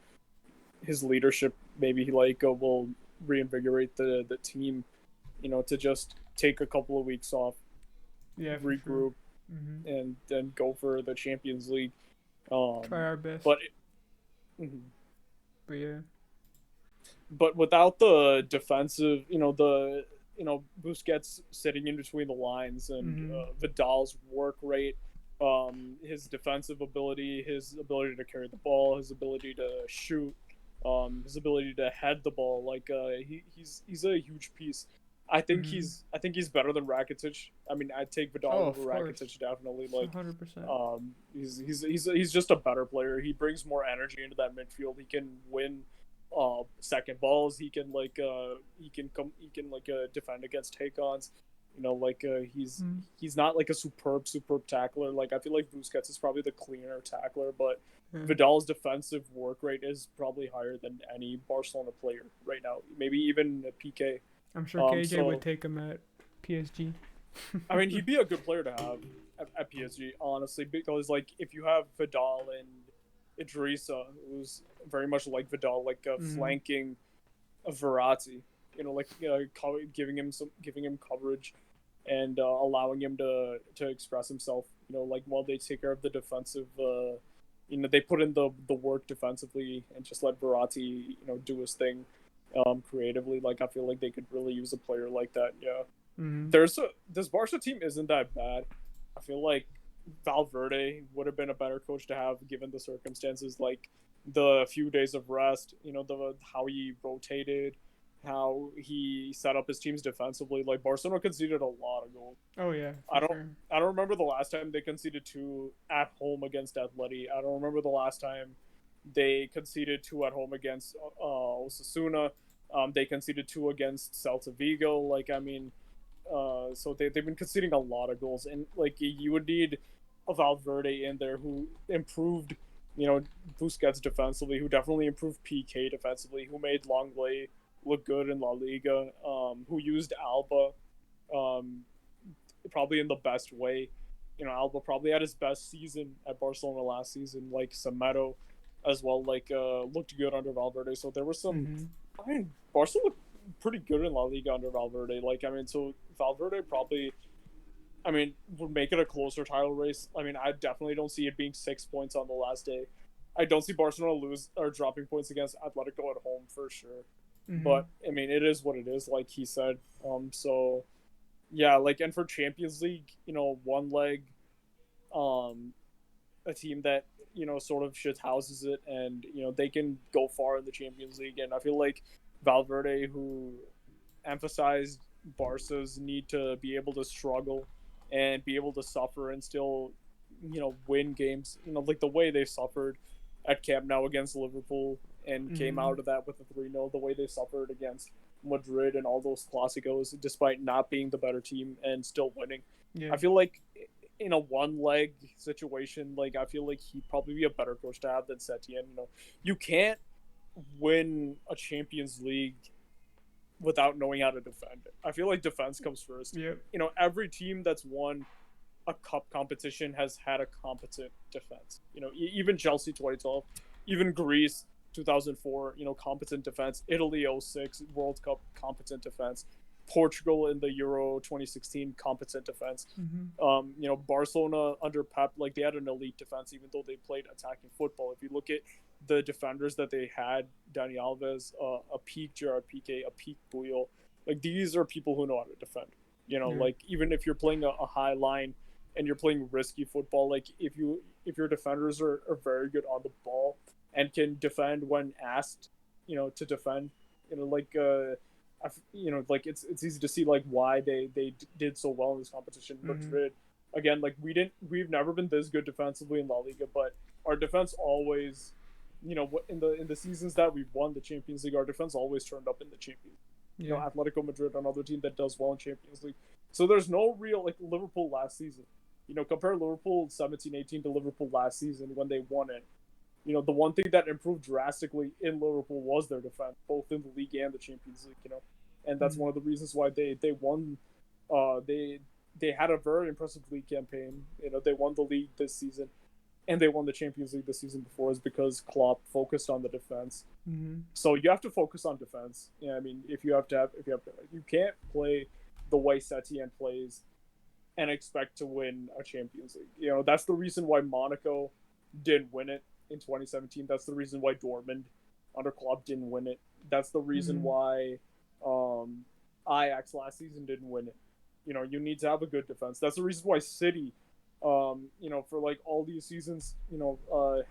his leadership, maybe he will reinvigorate the team, to just take a couple of weeks off, Yeah, for regroup, sure. Mhm. and then go for the Champions League. Try our best. But But yeah. but without the defensive, Busquets sitting in between the lines and Vidal's work rate, his defensive ability, his ability to carry the ball, his ability to shoot, his ability to head the ball, he's a huge piece. I think he's better than Rakitic. I mean, I'd take Vidal over Rakitic definitely. 100%. He's just a better player. He brings more energy into that midfield. He can win second balls. He can defend against take-ons. He's not like a superb tackler. Like I feel like Busquets is probably the cleaner tackler, but Vidal's defensive work rate is probably higher than any Barcelona player right now. Maybe even PK. I'm sure KJ would take him at PSG. I mean, he'd be a good player to have at PSG, honestly, because like if you have Vidal and Idrissa, who's very much like Vidal, flanking a Verratti, giving him coverage and allowing him to express himself, while they take care of the defensive, they put in the work defensively and just let Verratti, do his thing creatively. Like I feel like they could really use a player like that. Yeah. This Barca team isn't that bad. I feel like Valverde would have been a better coach to have given the circumstances, like the few days of rest, how he rotated, how he set up his teams defensively. Like Barcelona conceded a lot of goals. Oh yeah. I don't remember the last time they conceded 2 at home against Atleti. I don't remember the last time they conceded 2 at home against Osasuna. They conceded 2 against Celta Vigo. Like I mean, so they've been conceding a lot of goals, and like you would need a Valverde in there who improved, Busquets defensively, who definitely improved PK defensively, who made Longley look good in La Liga, who used Alba, probably in the best way. Alba probably had his best season at Barcelona last season, like Semedo as well, looked good under Valverde. So there was some. I mean, Barcelona looked pretty good in La Liga under Valverde. So Valverde probably, would make it a closer title race. I mean, I definitely don't see it being 6 points on the last day. I don't see Barcelona lose or dropping points against Atletico at home for sure. But I mean, it is what it is, like he said. So yeah, and for Champions League, one leg, a team that sort of shit houses it, and they can go far in the Champions League. And I feel like Valverde, who emphasized Barca's need to be able to struggle and be able to suffer and still win games, like the way they suffered at Camp Nou against Liverpool and came out of that with a 3-0, the way they suffered against Madrid and all those Clásicos despite not being the better team and still winning. I feel like in a one-leg situation, I feel like he'd probably be a better coach to have than Setien. You can't win a Champions League without knowing how to defend it. I feel like defense comes first. Yep. Every team that's won a cup competition has had a competent defense. Even Chelsea 2012, even Greece 2004, competent defense. Italy 06 World Cup, competent defense. Portugal in the Euro 2016, competent defense. Barcelona under Pep, like they had an elite defense, even though they played attacking football. If you look at the defenders that they had, Dani Alves, a peak Gerard Piqué, a peak Puyol, like these are people who know how to defend. Like even if you're playing a high line and you're playing risky football, like if your defenders are very good on the ball and can defend when asked, to defend, like it's easy to see like why they did so well in this competition. Madrid, again, like we've never been this good defensively in La Liga, but our defense always, in the seasons that we've won the Champions League, our defense always turned up in the Champions League. Atletico Madrid, another team that does well in Champions League. So there's no real, like Liverpool last season. Compare Liverpool 17-18 to Liverpool last season when they won it. The one thing that improved drastically in Liverpool was their defense, both in the league and the Champions League. And that's one of the reasons why they won. They had a very impressive league campaign. They won the league this season, and they won the Champions League the season before, is because Klopp focused on the defense. So you have to focus on defense. I mean, you can't play the way Setien plays and expect to win a Champions League. That's the reason why Monaco didn't win it in 2017. That's the reason why Dortmund under Klopp didn't win it. That's the reason why Ajax last season didn't win it. You need to have a good defense. That's the reason why City, for like all these seasons,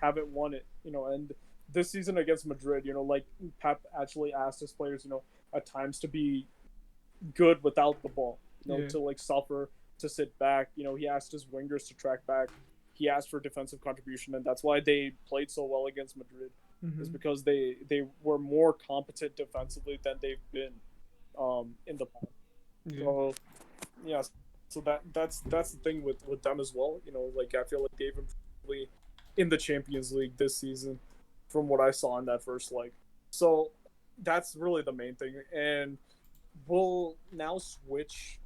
haven't won it. And this season against Madrid, like Pep actually asked his players, at times to be good without the ball, to like suffer, to sit back. He asked his wingers to track back. He asked for defensive contribution, and that's why they played so well against Madrid. Is because they were more competent defensively than they've been in the past. So that's the thing with them as well. Like I feel like they've improved in the Champions League this season from what I saw in that first leg. So that's really the main thing, and we'll now switch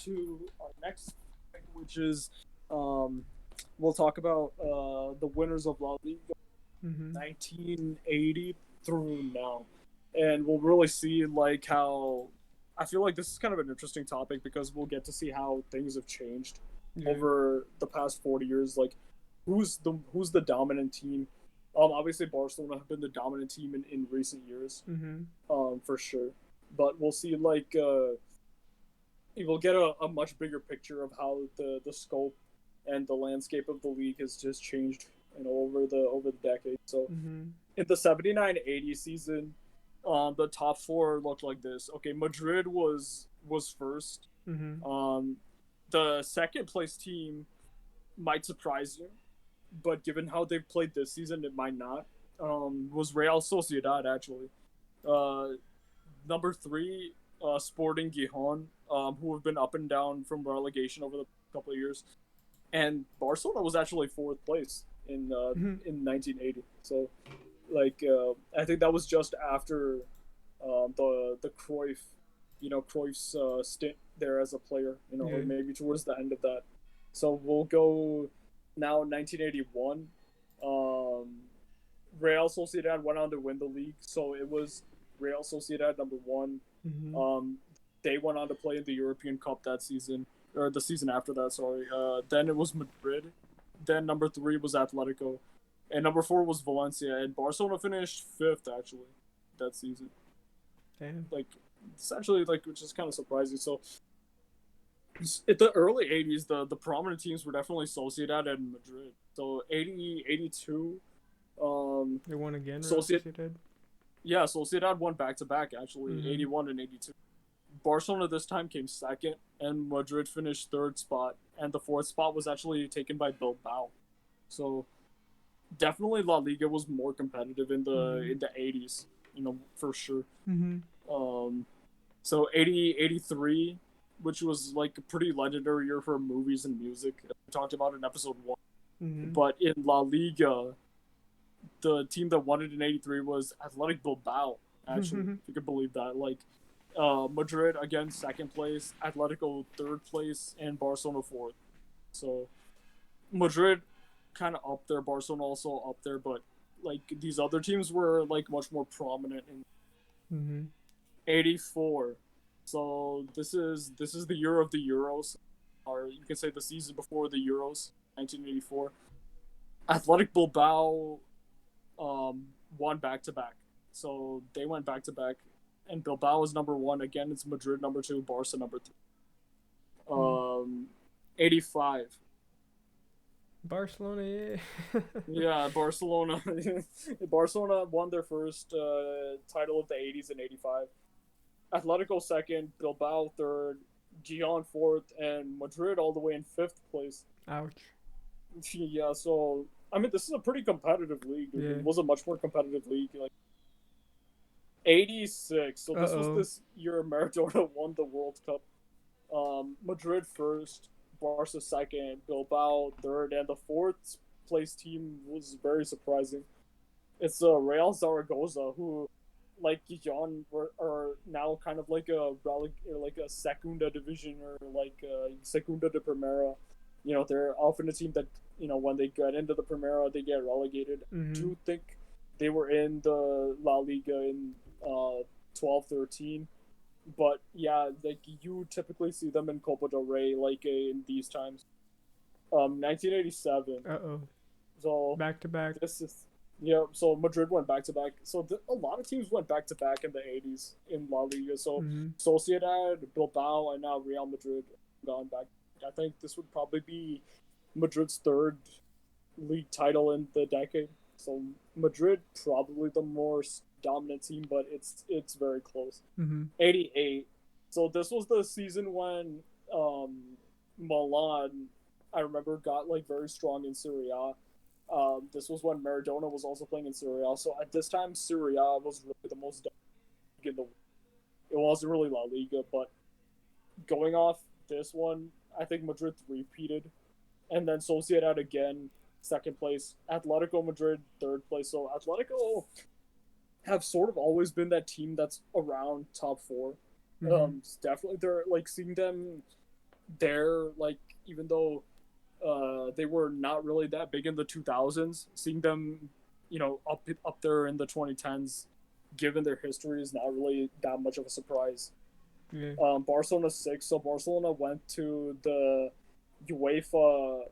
to our next thing, which is we'll talk about the winners of La Liga 1980 through now, and we'll really see like how I feel like this is kind of an interesting topic because we'll get to see how things have changed over the past 40 years. Like who's the dominant team. Obviously Barcelona have been the dominant team in recent years, for sure, but we'll see like we'll get a much bigger picture of how the scope and the landscape of the league has just changed, over the decade. So in the 79-80 season, the top four looked like this. Okay, Madrid was first. The second place team might surprise you, but given how they've played this season, it might not. Was Real Sociedad actually. Number three, Sporting Gijon, who have been up and down from relegation over the couple of years. And Barcelona was actually fourth place in 1980. So, like, I think that was just after the Cruyff, Cruyff's stint there as a player, or maybe towards the end of that. So we'll go now 1981. Real Sociedad went on to win the league, so it was Real Sociedad number one. They went on to play in the European Cup that season. Or the season after that, sorry. Then it was Madrid. Then number three was Atletico. And number four was Valencia. And Barcelona finished fifth, actually, that season. Damn. Like, essentially, like, which is kind of surprising. So, in the early 80s, the prominent teams were definitely Sociedad and Madrid. So, 80, 82. They won again, Sociedad? Yeah, Sociedad won back-to-back, actually, 81 and 82. Barcelona this time came second, and Madrid finished third spot, and the fourth spot was actually taken by Bilbao. So definitely La Liga was more competitive in the 80s, for sure. So 80, 83, which was like a pretty legendary year for movies and music. We talked about in episode 1. But in La Liga, the team that won it in 83 was Athletic Bilbao, actually, if you could believe that. Like, Madrid again second place, Atletico third place, and Barcelona fourth. So Madrid kind of up there, Barcelona also up there, but like these other teams were like much more prominent in Mm-hmm. 84. So this is the year of the Euros, or you can say the season before the Euros, 1984. Athletic Bilbao won back to back. So they went back to back, and Bilbao was number one. Again, it's Madrid number two, Barca number three. 85. Barcelona, yeah. Yeah, Barcelona. Barcelona won their first title of the 80s in 85. Atletico second, Bilbao third, Gion fourth, and Madrid all the way in fifth place. Ouch. Yeah, so I mean, this is a pretty competitive league. Dude. Yeah. It was a much more competitive league. Like 86. So this was this year Maradona won the World Cup. Madrid first, Barca second, Bilbao third, and the fourth place team was very surprising. It's Real Zaragoza, who, like Gijon, are now kind of like a Segunda division or like Segunda de Primera. You know, they're often a team that, you know, when they get into the Primera, they get relegated. Mm-hmm. I do think they were in the La Liga in 12-13. But yeah, like you typically see them in Copa del Rey, like in these times. 1987. So Back to back. this is So Madrid went back to back. So a lot of teams went back to back in the 80s in La Liga. So Sociedad, Bilbao, and now Real Madrid gone back. I think this would probably be Madrid's third league title in the decade. So Madrid probably the more dominant team, but it's very close. 88. So this was the season when Milan, I remember, got like very strong in Serie A. This was when Maradona was also playing in Serie A. So at this time, Serie A was really the most dominant league in the world. It wasn't really La Liga, but going off this one, I think Madrid repeated, and then Sociedad again, second place. Atletico Madrid, third place. So Atletico have sort of always been that team that's around top four. Definitely, they're like seeing them there, like even though they were not really that big in the 2000s, seeing them, you know, up there in the 2010s, given their history, is not really that much of a surprise. Yeah. Barcelona 6, so Barcelona went to the UEFA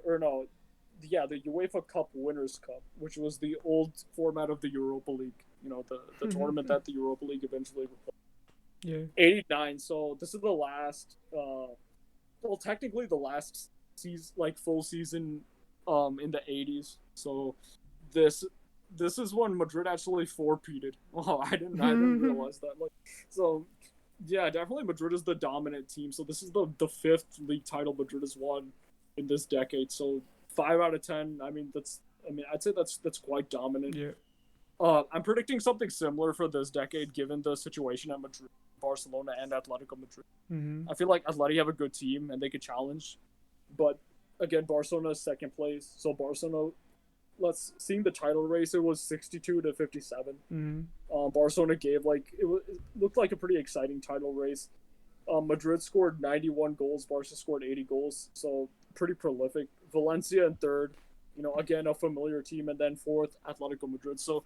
Cup Winners' Cup, which was the old format of the Europa League. You know, the tournament that the Europa League eventually replaced. Yeah. 89. So this is the last, technically the last season, like full season, in the 80s. So this is when Madrid actually four-peated. Oh, I didn't realize that. Like, so yeah, definitely Madrid is the dominant team. So this is the fifth league title Madrid has won in this decade. So 5 out of 10. I'd say that's quite dominant. Yeah. I'm predicting something similar for this decade, given the situation at Madrid, Barcelona, and Atletico Madrid. I feel like Atleti have a good team and they could challenge, but again, Barcelona is second place. So Barcelona, seeing the title race, it was 62-57. Barcelona gave it looked like a pretty exciting title race. Madrid scored 91 goals, Barca scored 80 goals, so pretty prolific. Valencia in third, you know, again a familiar team, and then fourth Atletico Madrid. So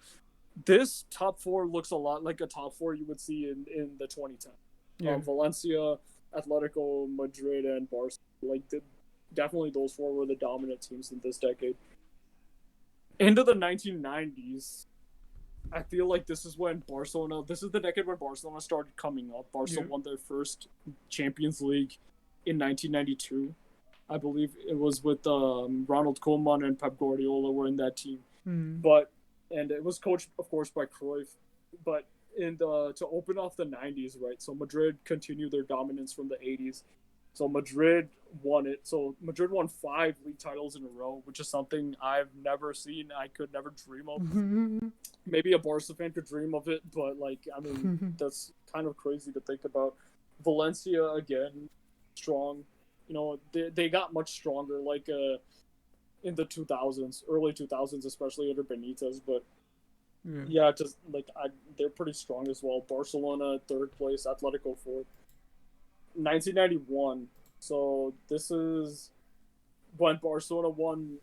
this top four looks a lot like a top four you would see in the 2010. Yeah. Valencia, Atletico Madrid, and Barca. Definitely those four were the dominant teams in this decade. Into the 1990s, I feel like this is the decade when Barcelona started coming up. Barca won their first Champions League in 1992. I believe it was with Ronald Koeman and Pep Guardiola were in that team. And it was coached, of course, by Cruyff. But to open off the 90s, right? So Madrid continued their dominance from the 80s. So Madrid won it. So Madrid won 5 league titles in a row, which is something I've never seen. I could never dream of. Maybe a Barca fan could dream of it, but that's kind of crazy to think about. Valencia again, strong. You know, they got much stronger, in the 2000s, early 2000s, especially under Benitez. But they're pretty strong as well. Barcelona third place, Atletico fourth. 1991. So this is when Barcelona won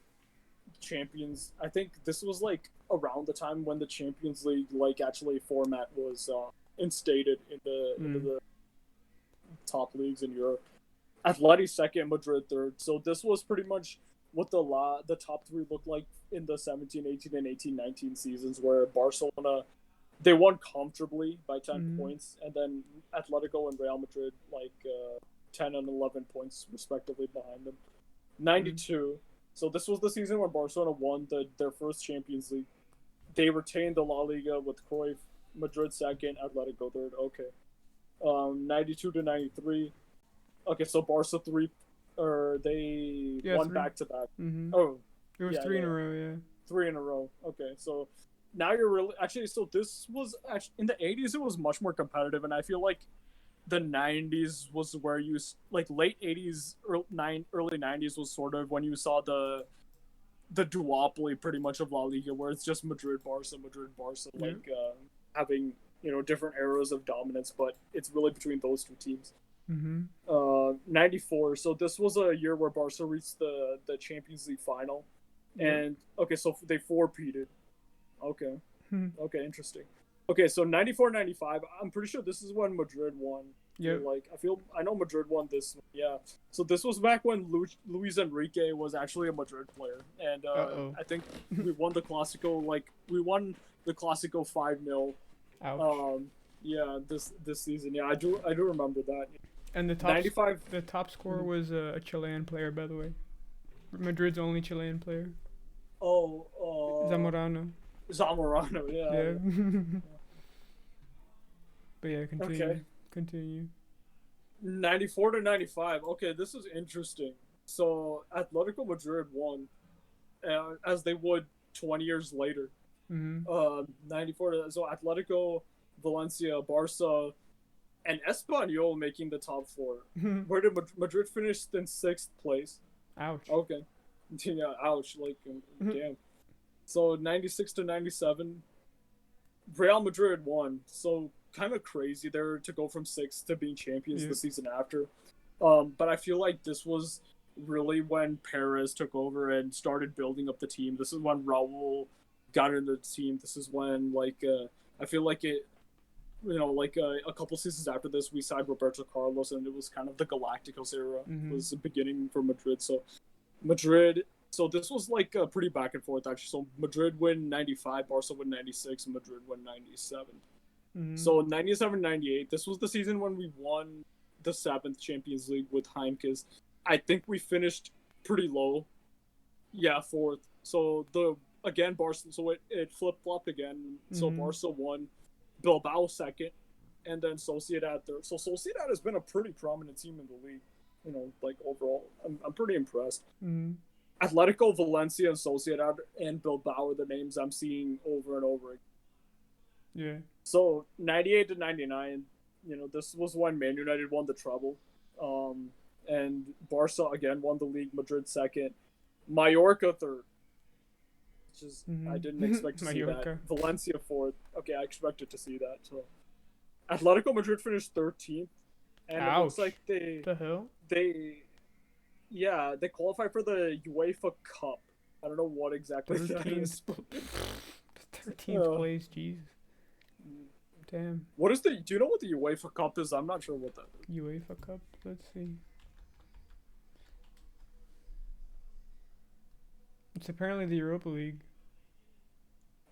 champions. I think this was like around the time when the Champions League like actually format was instated into the top leagues in Europe. Atleti second, Madrid third. So this was pretty much what the top three looked like in the 17-18 and 18-19 seasons, where Barcelona they won comfortably by 10 points, and then Atletico and Real Madrid like 10 and 11 points respectively behind them. 92. So this was the season when Barcelona won their first Champions League. They retained the La Liga with Cruyff, Madrid second, Atletico third. Okay. 92 to 93. Okay, so Barca they won back to back. Oh, it was three in a row. Yeah, 3 in a row. Okay, so now you're really actually. So this was actually in the 80s. It was much more competitive, and I feel like the 90s was where you like late 80s, early 90s was sort of when you saw the duopoly pretty much of La Liga, where it's just Madrid, Barca, like having different eras of dominance, but it's really between those two teams. 94. So this was a year where Barca reached the Champions League final, and okay, so they four-peated. Okay, okay, interesting. Okay, so 94-95. I'm pretty sure this is when Madrid won. Yeah, like I know Madrid won this. Yeah, so this was back when Luis Enrique was actually a Madrid player, and I think we won the Clásico. Like we won the Clásico 5-0. Yeah, this season. Yeah, I do remember that. And the top scorer was a Chilean player, by the way. Madrid's only Chilean player. Oh, Zamorano, yeah. But yeah, continue. 94 to 95. Okay, this is interesting. So Atletico Madrid won, as they would 20 years later. 94. So Atletico, Valencia, Barca, and Espanyol making the top four. Where did Madrid finish in 6th place? Ouch. Okay. Yeah, ouch. Like, damn. So 96 to 97, Real Madrid won. So kind of crazy there to go from 6th to being champions the season after. But I feel like this was really when Perez took over and started building up the team. This is when Raul got into the team. This is when I feel like it. A couple seasons after this, we signed Roberto Carlos, and it was kind of the Galacticos era. It was the beginning for Madrid. So this was like pretty back and forth, actually. So Madrid win 95, Barca win 96, and Madrid win 97. So 97-98, this was the season when we won the 7th Champions League with Heynckes. I think we finished pretty low. Yeah, 4th. So Barca, so it flip-flopped again. So Barca won. Bilbao second, and then Sociedad third. So Sociedad has been a pretty prominent team in the league. Like overall, I'm pretty impressed. Atletico, Valencia, and Sociedad and Bilbao are the names I'm seeing over and over again. Yeah. So 98 to 99, this was when Man United won the treble, and Barca again won the league. Madrid second, Mallorca third. I didn't expect to see that. Valencia 4th. Okay, I expected to see that. So, Atletico Madrid finished 13th, and it looks like they qualified for the UEFA Cup. I don't know what exactly that is. 13th place, Jesus. Damn. What is do you know what the UEFA Cup is? I'm not sure what that is. UEFA Cup. Let's see. It's apparently the Europa League.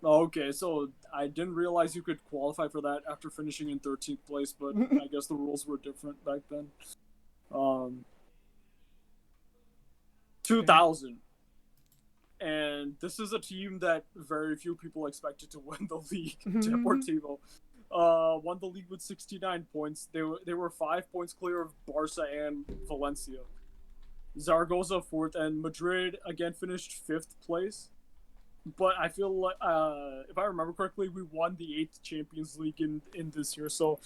Okay, so I didn't realize you could qualify for that after finishing in 13th place, but I guess the rules were different back then. 2000. And this is a team that very few people expected to win the league. Deportivo won the league with 69 points. They were 5 points clear of Barca and Valencia. Zaragoza 4th, and Madrid again finished 5th place. But I feel like, if I remember correctly, we won the 8th Champions League in this year. So,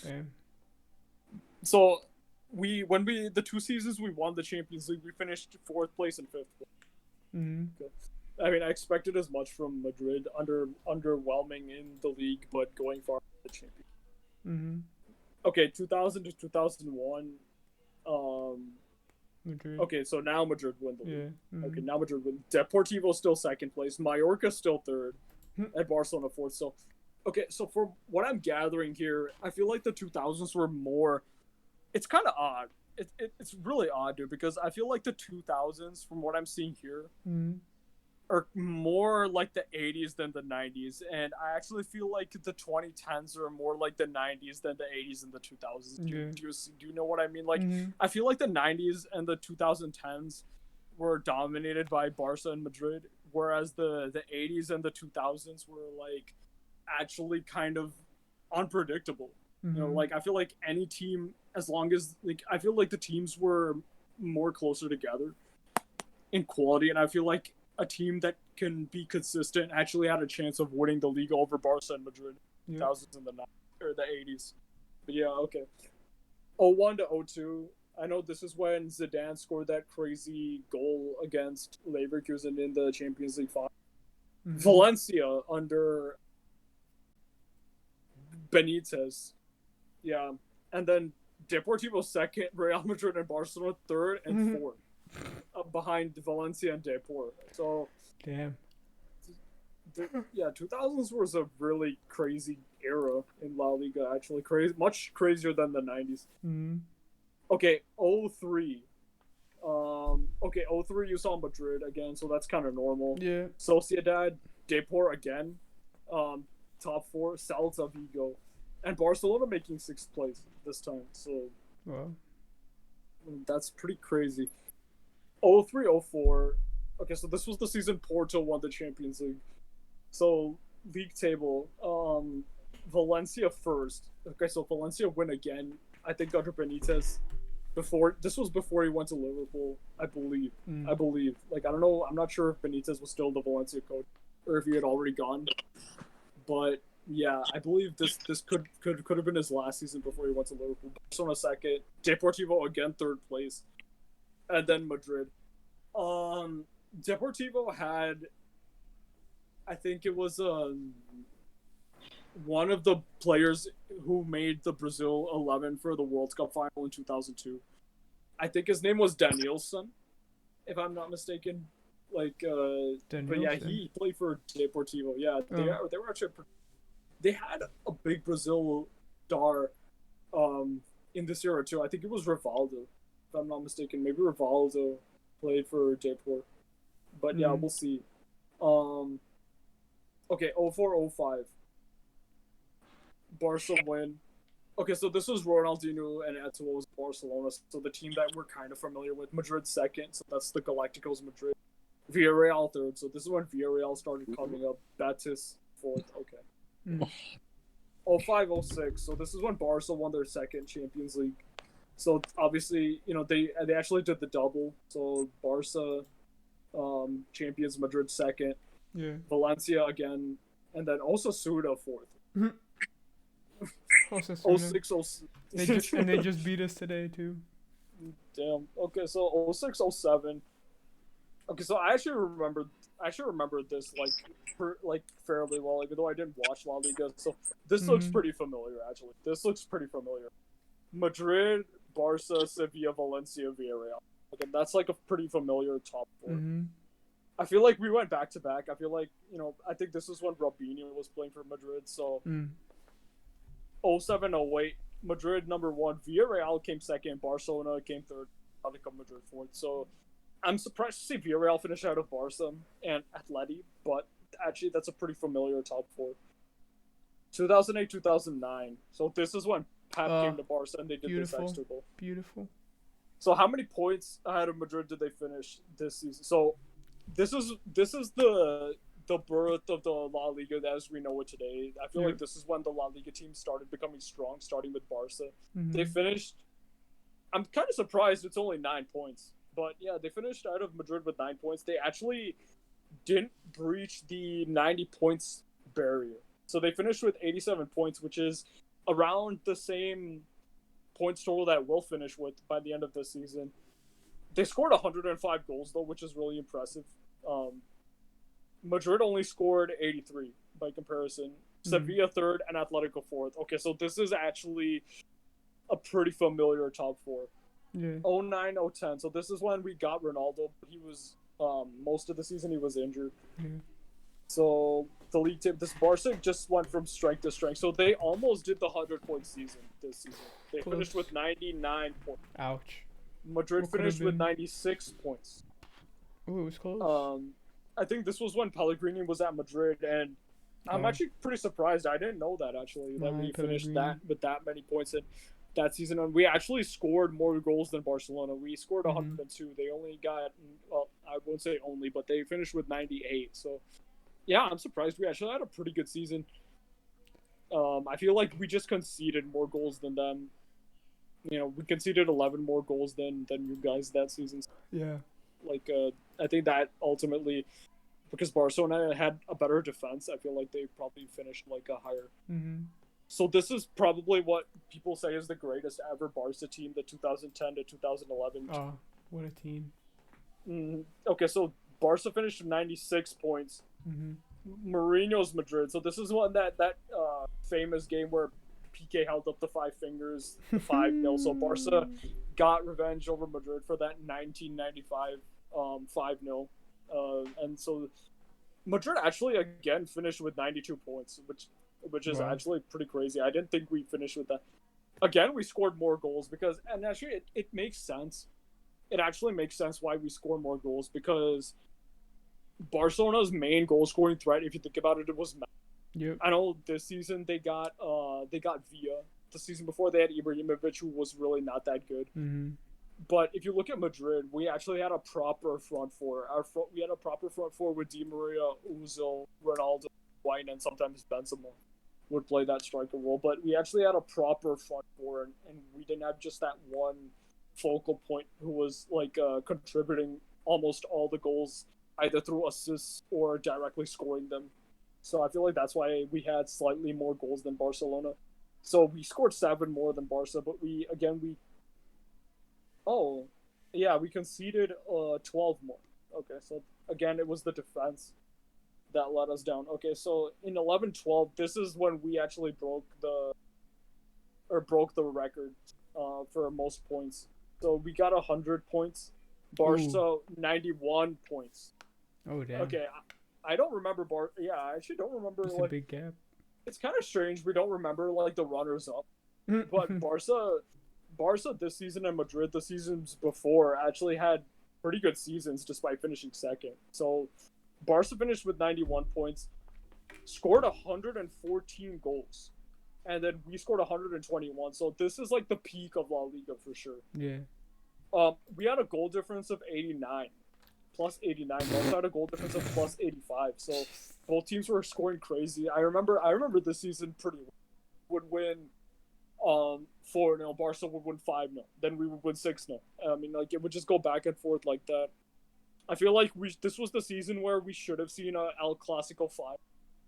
the 2 seasons we won the Champions League, we finished 4th place and 5th place. I mean, I expected as much from Madrid, underwhelming in the league, but going far in the Champions. Okay, 2000 to 2001. Madrid. Okay, so now Madrid win the league. Yeah. Okay, now Madrid win. Deportivo still second place. Mallorca still third. And Barcelona fourth. So, okay, so for what I'm gathering here, I feel like the 2000s were more. It's kind of odd. It's really odd, dude, because I feel like the 2000s, from what I'm seeing here, are more like the 80s than the 90s, and I actually feel like the 2010s are more like the 90s than the 80s and the 2000s. Do you know what I mean? Like, I feel like the 90s and the 2010s were dominated by Barca and Madrid, whereas the 80s and the 2000s were like actually kind of unpredictable. You know, like I feel like any team, as long as like I feel like the teams were more closer together in quality, and I feel like a team that can be consistent actually had a chance of winning the league over Barca and Madrid in the 2000s and the 90s, or the 80s. But yeah, okay. 01 to 02. I know this is when Zidane scored that crazy goal against Leverkusen in the Champions League final. Valencia under Benitez. Yeah. And then Deportivo second, Real Madrid and Barcelona third and fourth. Behind Valencia and Depor. So, damn. Yeah, 2000s was a really crazy era in La Liga. Actually, much crazier than the 90s. Okay, 03. Okay, 03 you saw Madrid again, so that's kind of normal. Yeah. Sociedad, Depor again, top four, Celta Vigo, and Barcelona making 6th place this time. So, wow, that's pretty crazy. 03-04. Okay, so this was the season Porto won the Champions League. So league table, Valencia first. Okay, so Valencia win again. I think under Benitez. This was before he went to Liverpool, I believe. I believe. Like I don't know. I'm not sure if Benitez was still the Valencia coach or if he had already gone. But yeah, I believe this could have been his last season before he went to Liverpool. Barcelona second. Deportivo again third place. And then Madrid. Deportivo had, I think it was one of the players who made the Brazil 11 for the World Cup final in 2002. I think his name was Danielson, if I'm not mistaken. Like, but yeah, he played for Deportivo. Yeah, they were actually. They had a big Brazil star, in this era too. I think it was Rivaldo, if I'm not mistaken. Maybe Rivaldo played for Depor. But yeah, we'll see. Okay, 04-05. Barca win. Okay, so this was Ronaldinho and Eto'o's Barcelona, so the team that we're kind of familiar with. Madrid second, so that's the Galacticos Madrid. Villarreal third, so this is when Villarreal started coming up. Betis fourth, okay. 05-06, so this is when Barca won their second Champions League. So obviously, you know, they actually did the double. So Barca, champions, Madrid second, Valencia again, and then Osasuna fourth. 06-07. They just beat us today too. Damn. Okay, so 06-07. Okay, so I actually remember this like fairly well, even though I didn't watch La Liga. So this looks pretty familiar. Actually, this looks pretty familiar. Madrid, Barca, Sevilla, Valencia, Villarreal. Okay, that's like a pretty familiar top four. I feel like we went back to back. I feel like, you know, I think this is when Robinho was playing for Madrid. So 07-08, Madrid number one, Villarreal came second, Barcelona came third, Atletico Madrid fourth. So I'm surprised to see Villarreal finish out of Barca and Atleti, but actually that's a pretty familiar top four. 2008-2009. So this is when Pep came to Barca and they did this extra goal. Beautiful. So how many points ahead of Madrid did they finish this season? So this is the birth of the La Liga as we know it today. I feel like this is when the La Liga team started becoming strong, starting with Barca. They finished. I'm kind of surprised it's only 9 points, but yeah, they finished out of Madrid with 9 points. They actually didn't breach the 90 points barrier, so they finished with 87 points, which is around the same points total that we'll finish with by the end of the season. They scored 105 goals though, which is really impressive. Madrid only scored 83 by comparison. Sevilla third and Atletico fourth. Okay, so this is actually a pretty familiar top four. Yeah. 09, 010. So this is when we got Ronaldo. He was most of the season he was injured. Yeah. So the league tip, this Barca just went from strength to strength. So they almost did the 100-point season this season. They Close. finished with 99 points. Ouch. Madrid What could've finished with been? 96 points. Oh, it was close. I think this was when Pellegrini was at Madrid, and I'm Oh. actually pretty surprised. I didn't know that actually that My we finished Pellegrini. that with that many points in that season, and we actually scored more goals than Barcelona. We scored 102. They only got, well, I won't say only, but they finished with 98. So, yeah, I'm surprised. We actually had a pretty good season. I feel like we just conceded more goals than them. You know, we conceded 11 more goals than you guys that season. Yeah. Like, I think that ultimately, because Barcelona had a better defense, I feel like they probably finished like a higher. Mm-hmm. So this is probably what people say is the greatest ever Barca team, the 2010 to 2011. Oh, what a team. Okay, so Barca finished with 96 points. Mm-hmm. Mourinho's Madrid. So this is one that famous game where PK held up the five fingers, the 5-0. So Barca got revenge over Madrid for that 1995 5-0. And so Madrid actually again finished with 92 points, which is Wow. actually pretty crazy. I didn't think we finished with that. Again, we scored more goals because, and actually it makes sense. It actually makes sense why we score more goals because Barcelona's main goal scoring threat, if you think about it, was Messi. Yep. I know this season they got Villa. The season before they had Ibrahimovic, who was really not that good. Mm-hmm. But if you look at Madrid, we actually had a proper front four. We had a proper front four with Di Maria, Ozil, Ronaldo, Wayne, and sometimes Benzema would play that striker role. But we actually had a proper front four, and we didn't have just that one focal point who was like contributing almost all the goals, either through assists or directly scoring them. So I feel like that's why we had slightly more goals than Barcelona. So we scored 7 more than Barca, but we conceded 12 more. Okay, so again, it was the defense that let us down. Okay, so in 11-12, this is when we actually broke the record for most points. So we got 100 points. Barca 91 points. Oh, damn. Okay, I don't remember I actually don't remember. It's like, a big gap. it's kind of strange we don't remember like the runners up. But Barca this season and Madrid the seasons before actually had pretty good seasons despite finishing second. So Barca finished with 91 points, scored 114 goals, and then we scored 121. So this is like the peak of La Liga for sure. Yeah. We had a goal difference of 89. Plus 89. Barca had a goal difference of plus 85. So both teams were scoring crazy. I remember this season pretty well. Would win 4-0. Barca would win 5-0. Then we would win 6-0. I mean, like, it would just go back and forth like that. I feel like this was the season where we should have seen a El Clasico 5.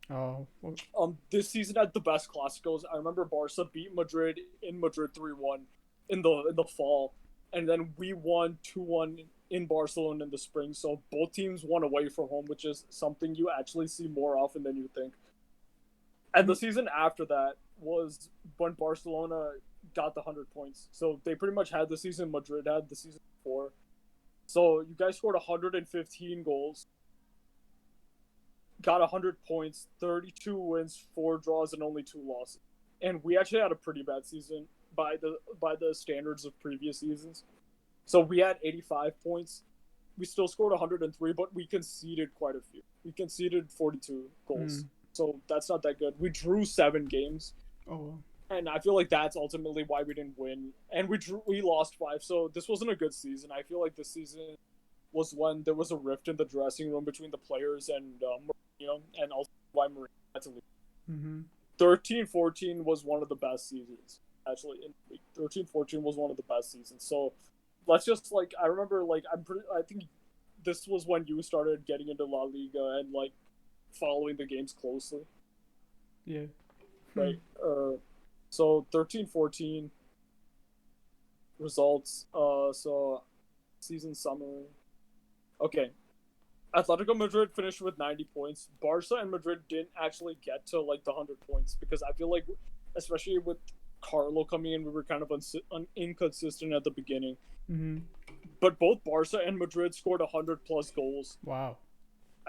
Oh. Well, This season had the best Clásicos. I remember Barca beat Madrid in Madrid 3-1 in the fall. And then we won 2-1 in Barcelona in the spring. So both teams won away from home, which is something you actually see more often than you think. And the season after that was when Barcelona got the 100 points. So they pretty much had the season Madrid had the season before. So you guys scored 115 goals, got 100 points, 32 wins, 4 draws, and only 2 losses. And we actually had a pretty bad season by the standards of previous seasons. So we had 85 points. We still scored 103, but we conceded quite a few. We conceded 42 goals. So that's not that good. We drew 7 games. Oh, well. And I feel like that's ultimately why we didn't win. And we lost 5. So this wasn't a good season. I feel like this season was when there was a rift in the dressing room between the players and Mourinho, and also why Mourinho had to leave. 13-14 was one of the best seasons. Actually, in the league. 13-14 was one of the best seasons. So let's just I remember I think this was when you started getting into La Liga and following the games closely. Yeah. Right. So 13-14 results. So season summary. Okay. Atletico Madrid finished with 90 points. Barca and Madrid didn't actually get to the 100 points because I feel like, especially with Carlo coming in, we were kind of inconsistent at the beginning. Mm-hmm. But both Barca and Madrid scored 100+ goals. Wow.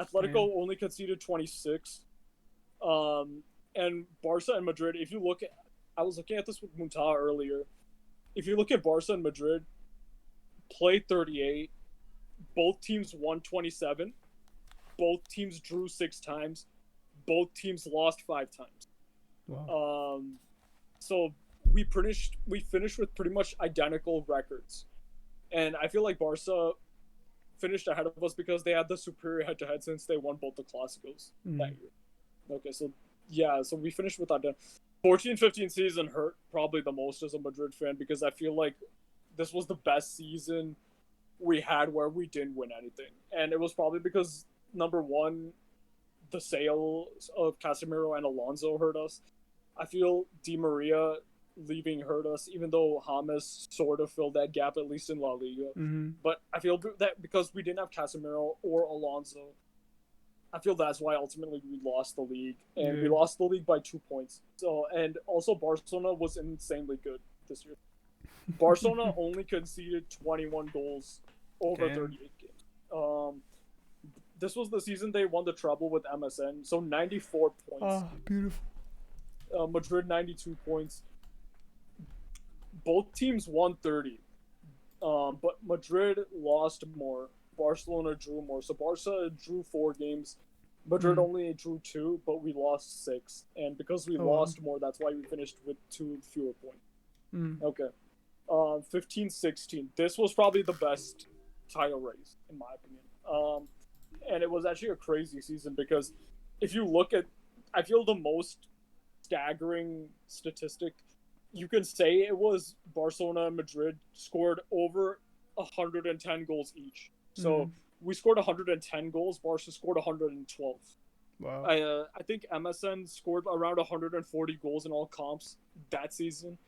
Atletico only conceded 26. And Barca and Madrid, if you look at, I was looking at this with Muntaha earlier. If you look at Barca and Madrid, played 38. Both teams won 27. Both teams drew 6 times. Both teams lost 5 times. Wow. So we finished with pretty much identical records. And I feel like Barca finished ahead of us because they had the superior head-to-head since they won both the Clásicos that year. Okay, so yeah, so we finished with that. 14-15 season hurt probably the most as a Madrid fan because I feel like this was the best season we had where we didn't win anything. And it was probably because, number one, the sale of Casemiro and Alonso hurt us. I feel Di Maria leaving hurt us, even though James sort of filled that gap, at least in La Liga. Mm-hmm. But I feel that because we didn't have Casemiro or Alonso, I feel that's why ultimately we lost the league. And we lost the league by 2 points. So, and also Barcelona was insanely good this year. Barcelona only conceded 21 goals over 38 games. This was the season they won the treble with MSN, so 94 points. Oh, beautiful. Madrid 92 points. Both teams won 30. But Madrid lost more. Barcelona drew more. So Barca drew 4 games. Madrid only drew 2, but we lost 6. And because we lost more, that's why we finished with 2 fewer points. Okay. 15-16. This was probably the best title race, in my opinion. And it was actually a crazy season because if you look at, I feel the most staggering statistic, you can say it was Barcelona and Madrid scored over 110 goals each. So we scored 110 goals, Barca scored 112. Wow. I think MSN scored around 140 goals in all comps that season.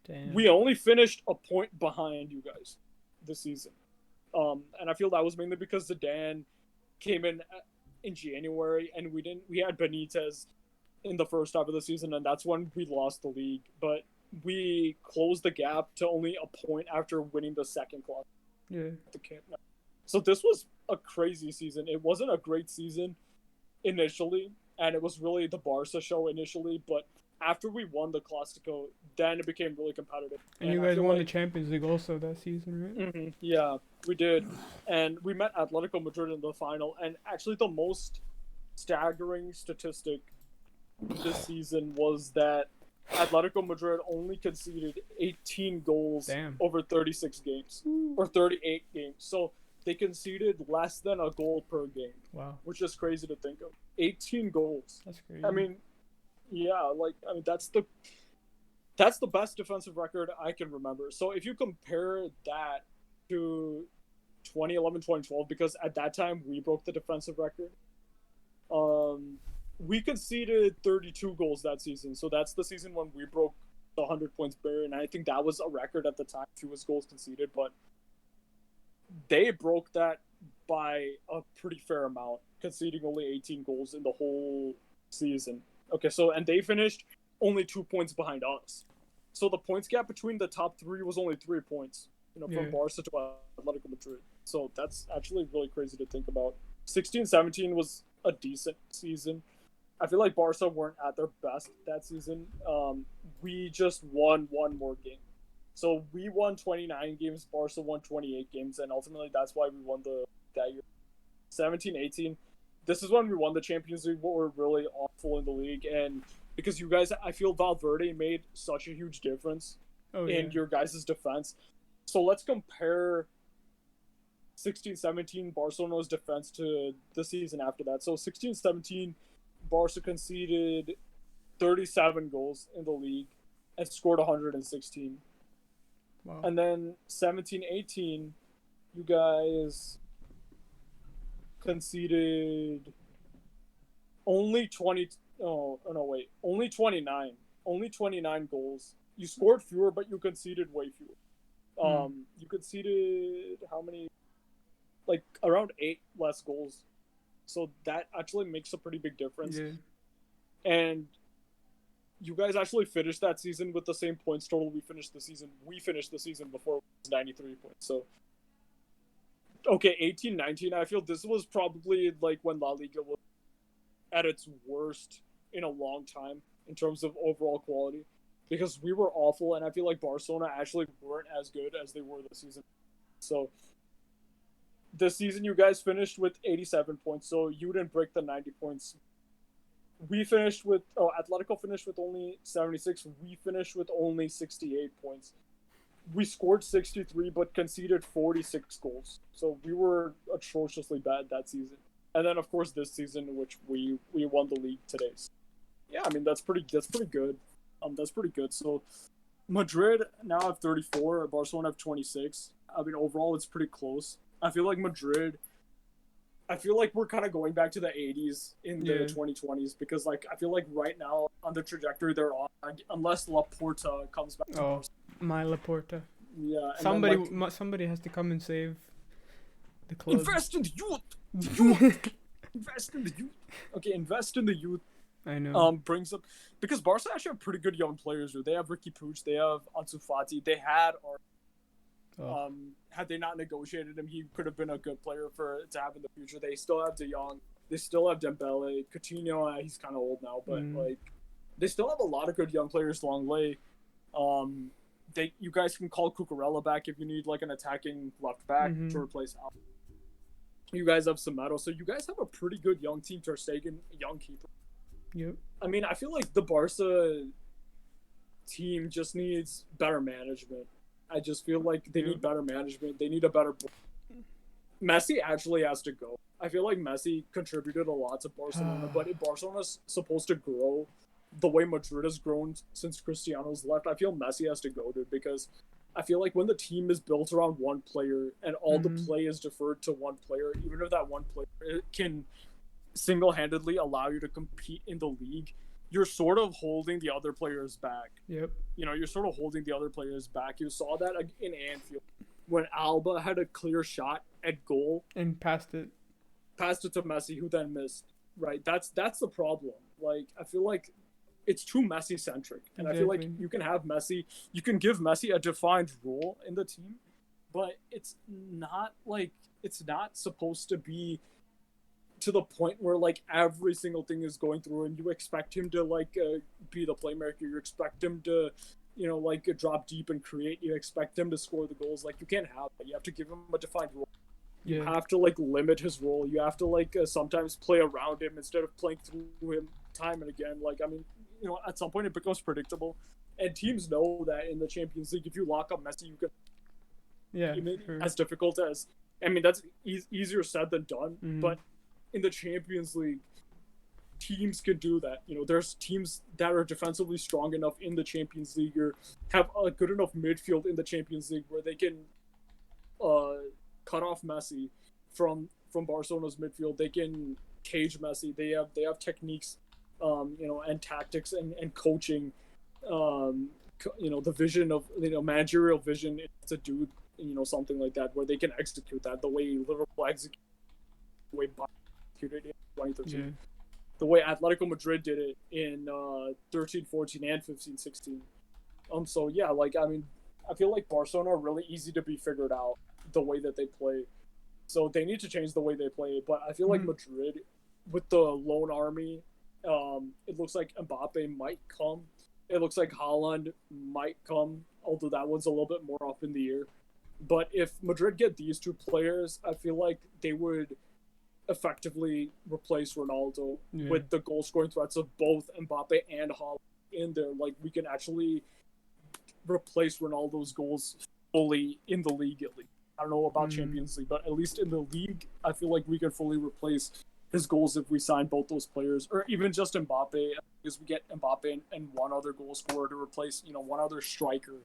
Damn. We only finished a point behind you guys this season. And I feel that was mainly because Zidane came in January, and we had Benitez in the first half of the season, and that's when we lost the league. But we closed the gap to only a point after winning the second class. Yeah. So this was a crazy season. It wasn't a great season initially, and it was really the Barca show initially, but after we won the Clásico, then it became really competitive. And you guys won the Champions League also that season, right? Yeah, we did. And we met Atletico Madrid in the final. And actually the most staggering statistic this season was that Atletico Madrid only conceded 18 goals over 36 games. Or 38 games. So they conceded less than a goal per game. Wow. Which is crazy to think of. 18 goals. That's crazy. I mean, yeah, that's the best defensive record I can remember. So if you compare that to 2011-2012, because at that time we broke the defensive record, we conceded 32 goals that season. So that's the season when we broke the 100 points barrier, and I think that was a record at the time, fewest goals conceded, but they broke that by a pretty fair amount, conceding only 18 goals in the whole season. Okay, so, and they finished only 2 points behind us. So the points gap between the top 3 was only 3 points, from Barca to Atletico Madrid. So that's actually really crazy to think about. 16-17 was a decent season. I feel like Barca weren't at their best that season. We just won one more game. So we won 29 games, Barca won 28 games, and ultimately that's why we won that year. 17-18. This is when we won the Champions League, but we're really awful in the league. And because you guys, I feel Valverde made such a huge difference in your guys' defense. So let's compare 16-17 Barcelona's defense to the season after that. So 16-17, Barca conceded 37 goals in the league and scored 116. Wow. And then 17-18, you guys conceded only 29 goals. You scored fewer, but you conceded way fewer. You conceded how many? Like around 8 less goals. So that actually makes a pretty big difference. Yeah. And you guys actually finished that season with the same points total we finished the season. We finished the season before it was 93 points. So, okay, 18-19, I feel this was probably like when La Liga was at its worst in a long time in terms of overall quality, because we were awful, and I feel like Barcelona actually weren't as good as they were this season. So this season you guys finished with 87 points, so you didn't break the 90 points. We finished with Atletico finished with only 76. We finished with only 68 points. We scored 63 but conceded 46 goals. So we were atrociously bad that season. And then of course this season, which we won the league today. So, yeah, I mean that's pretty good. That's pretty good. So Madrid now have 34, Barcelona have 26. I mean overall it's pretty close. I feel like we're kind of going back to the 80s in the 2020s, because like I feel like right now on the trajectory they're on, unless Laporta comes back. Oh, my Laporta. Yeah. Somebody has to come and save the club. Invest in the youth. Invest in the youth. Okay, invest in the youth. I know. Brings up, because Barca actually have pretty good young players. They have Ricky Puig. They have Ansu Fati. They had had they not negotiated him, he could have been a good player to have in the future. They still have De Jong. They still have Dembele. Coutinho, he's kind of old now, but like they still have a lot of good young players. Longley. You guys can call Cucurella back if you need like an attacking left back to replace Al. You guys have Semedo, so you guys have a pretty good young team. Ter Stegen, young keeper. Yep. I mean, I feel like the Barca team just needs better management. I just feel like they need better management. They need a better. Messi actually has to go. I feel like Messi contributed a lot to Barcelona, but if Barcelona's supposed to grow the way Madrid has grown since Cristiano's left, I feel Messi has to go, dude, because I feel like when the team is built around one player and all the play is deferred to one player, even if that one player can single-handedly allow you to compete in the league, you're sort of holding the other players back. Yep. You know, you're sort of holding the other players back. You saw that in Anfield when Alba had a clear shot at goal and passed it to Messi, who then missed. Right? That's the problem. Like, I feel like it's too Messi centric, and I feel like you can have Messi, you can give Messi a defined role in the team, but it's not supposed to be to the point where like every single thing is going through and you expect him to like be the playmaker. You expect him to, you know, like drop deep and create. You expect him to score the goals. Like, you can't have that. You have to give him a defined role. You have to like limit his role. You have to like sometimes play around him instead of playing through him time and again. Like, I mean, you know, at some point it becomes predictable, and teams know that in the Champions League, if you lock up Messi, you can. As difficult as, I mean, that's easier said than done, but in the Champions League, teams can do that. You know, there's teams that are defensively strong enough in the Champions League or have a good enough midfield in the Champions League where they can cut off Messi from Barcelona's midfield. They can cage Messi. They have techniques, you know, and tactics and coaching. You know, the vision of, you know, managerial vision to do, you know, something like that where they can execute that the way Liverpool executed, the way Bayern executed it in 2013, the way Atletico Madrid did it in 13-14 and 15-16. So yeah, like, I mean, I feel like Barcelona are really easy to be figured out the way that they play. So they need to change the way they play. But I feel like Madrid, with the lone army, it looks like Mbappe might come. It looks like Haaland might come, although that one's a little bit more up in the air. But if Madrid get these two players, I feel like they would effectively replace Ronaldo with the goal-scoring threats of both Mbappe and Haaland in there. Like, we can actually replace Ronaldo's goals fully in the league, at least. I don't know about Champions League, but at least in the league, I feel like we can fully replace his goals if we sign both those players, or even just Mbappe, because we get Mbappe and one other goal scorer to replace, you know, one other striker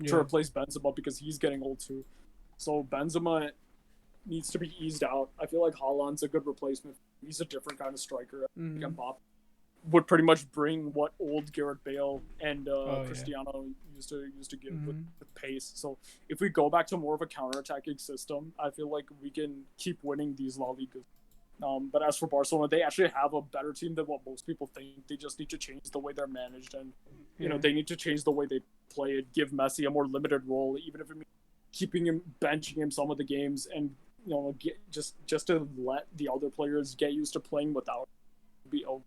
to replace Benzema, because he's getting old too. So Benzema needs to be eased out. I feel like Haaland's a good replacement. He's a different kind of striker. Mbappe would pretty much bring what old Gareth Bale and Cristiano used to give with pace. So if we go back to more of a counter-attacking system, I feel like we can keep winning these La Ligas. But as for Barcelona, they actually have a better team than what most people think. They just need to change the way they're managed, and they need to change the way they play it. Give Messi a more limited role, even if it means keeping him, benching him some of the games, and just to let the other players get used to playing without be over.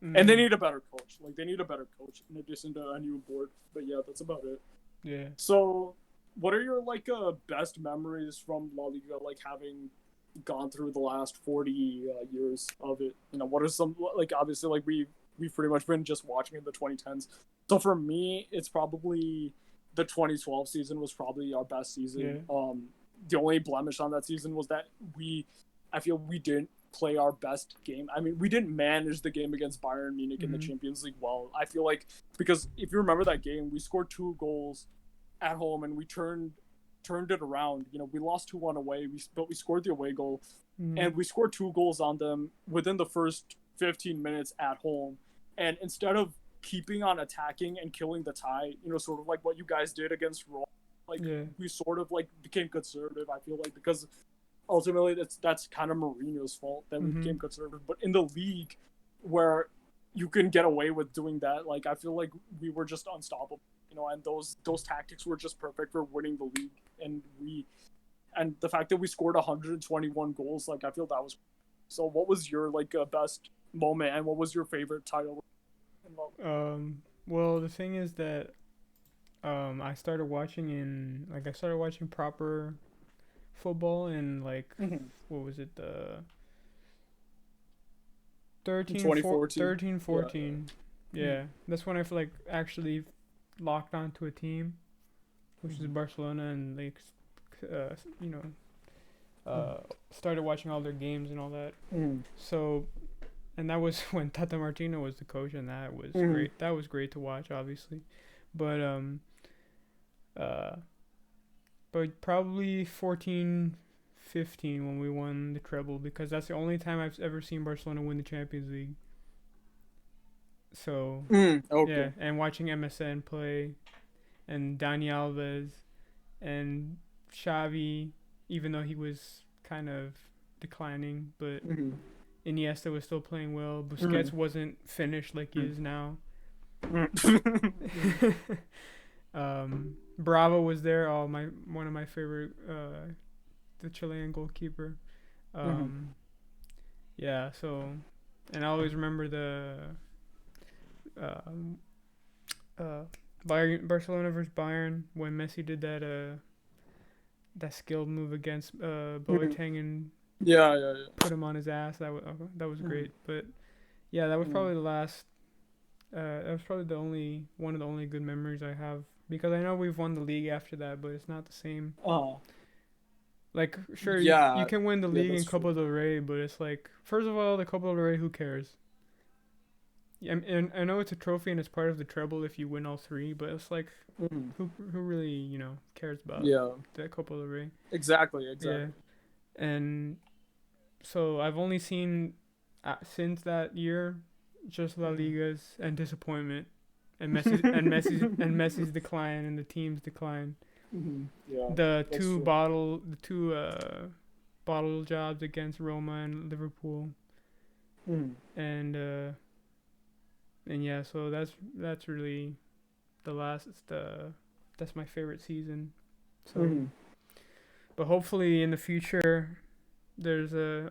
And they need a better coach. Like, they need a better coach in addition to a new board. But yeah, that's about it. Yeah. So, what are your best memories from La Liga? Like, having gone through the last 40 years of it. What are some, obviously, we've pretty much been just watching in the 2010s. So for me, it's probably the 2012 season was probably our best season. Yeah. The only blemish on that season was that I feel we didn't play our best game. I mean, we didn't manage the game against Bayern Munich in the Champions League well. I feel like, because if you remember that game, we scored 2 goals at home and we turned it around. We lost 2-1 away, but we scored the away goal, and we scored 2 goals on them within the first 15 minutes at home. And instead of keeping on attacking and killing the tie, sort of like what you guys did against Rome, we sort of became conservative. I feel like, because ultimately that's kind of Mourinho's fault that we became conservative. But in the league, where you can get away with doing that, I feel like we were just unstoppable. And those tactics were just perfect for winning the league. And the fact that we scored 121 goals, I feel that was. So what was your best moment, and what was your favorite title? Well, the thing is that I started watching proper football in what was it, the 13, 14. Yeah. That's when I feel actually locked onto a team, which is Barcelona, and started watching all their games and all that. So, and that was when Tata Martino was the coach, and that was great. That was great to watch, obviously. But probably 14, 15 when we won the treble, because that's the only time I've ever seen Barcelona win the Champions League. So, yeah, and watching MSN play, and Dani Alves, and Xavi, even though he was kind of declining, but Iniesta was still playing well. Busquets wasn't finished like he is now. Bravo was there. One of my favorite, the Chilean goalkeeper. Yeah. So, and I always remember the Barcelona versus Bayern when Messi did that skilled move against Boateng and put him on his ass. That was great. But yeah, that was probably the last. That was probably one of the only good memories I have, because I know we've won the league after that, but it's not the same. Sure, you can win the league in Copa del Rey, but it's first of all, the Copa del Rey, who cares? And I know it's a trophy and it's part of the treble if you win all 3, but it's who really cares about that Copa del Rey? Exactly. Yeah. And so I've only seen since that year just La Liga's and disappointment, and Messi's decline and the team's decline. Yeah, the two bottle jobs against Roma and Liverpool. And yeah, so that's really that's my favorite season. So, but hopefully in the future, there's a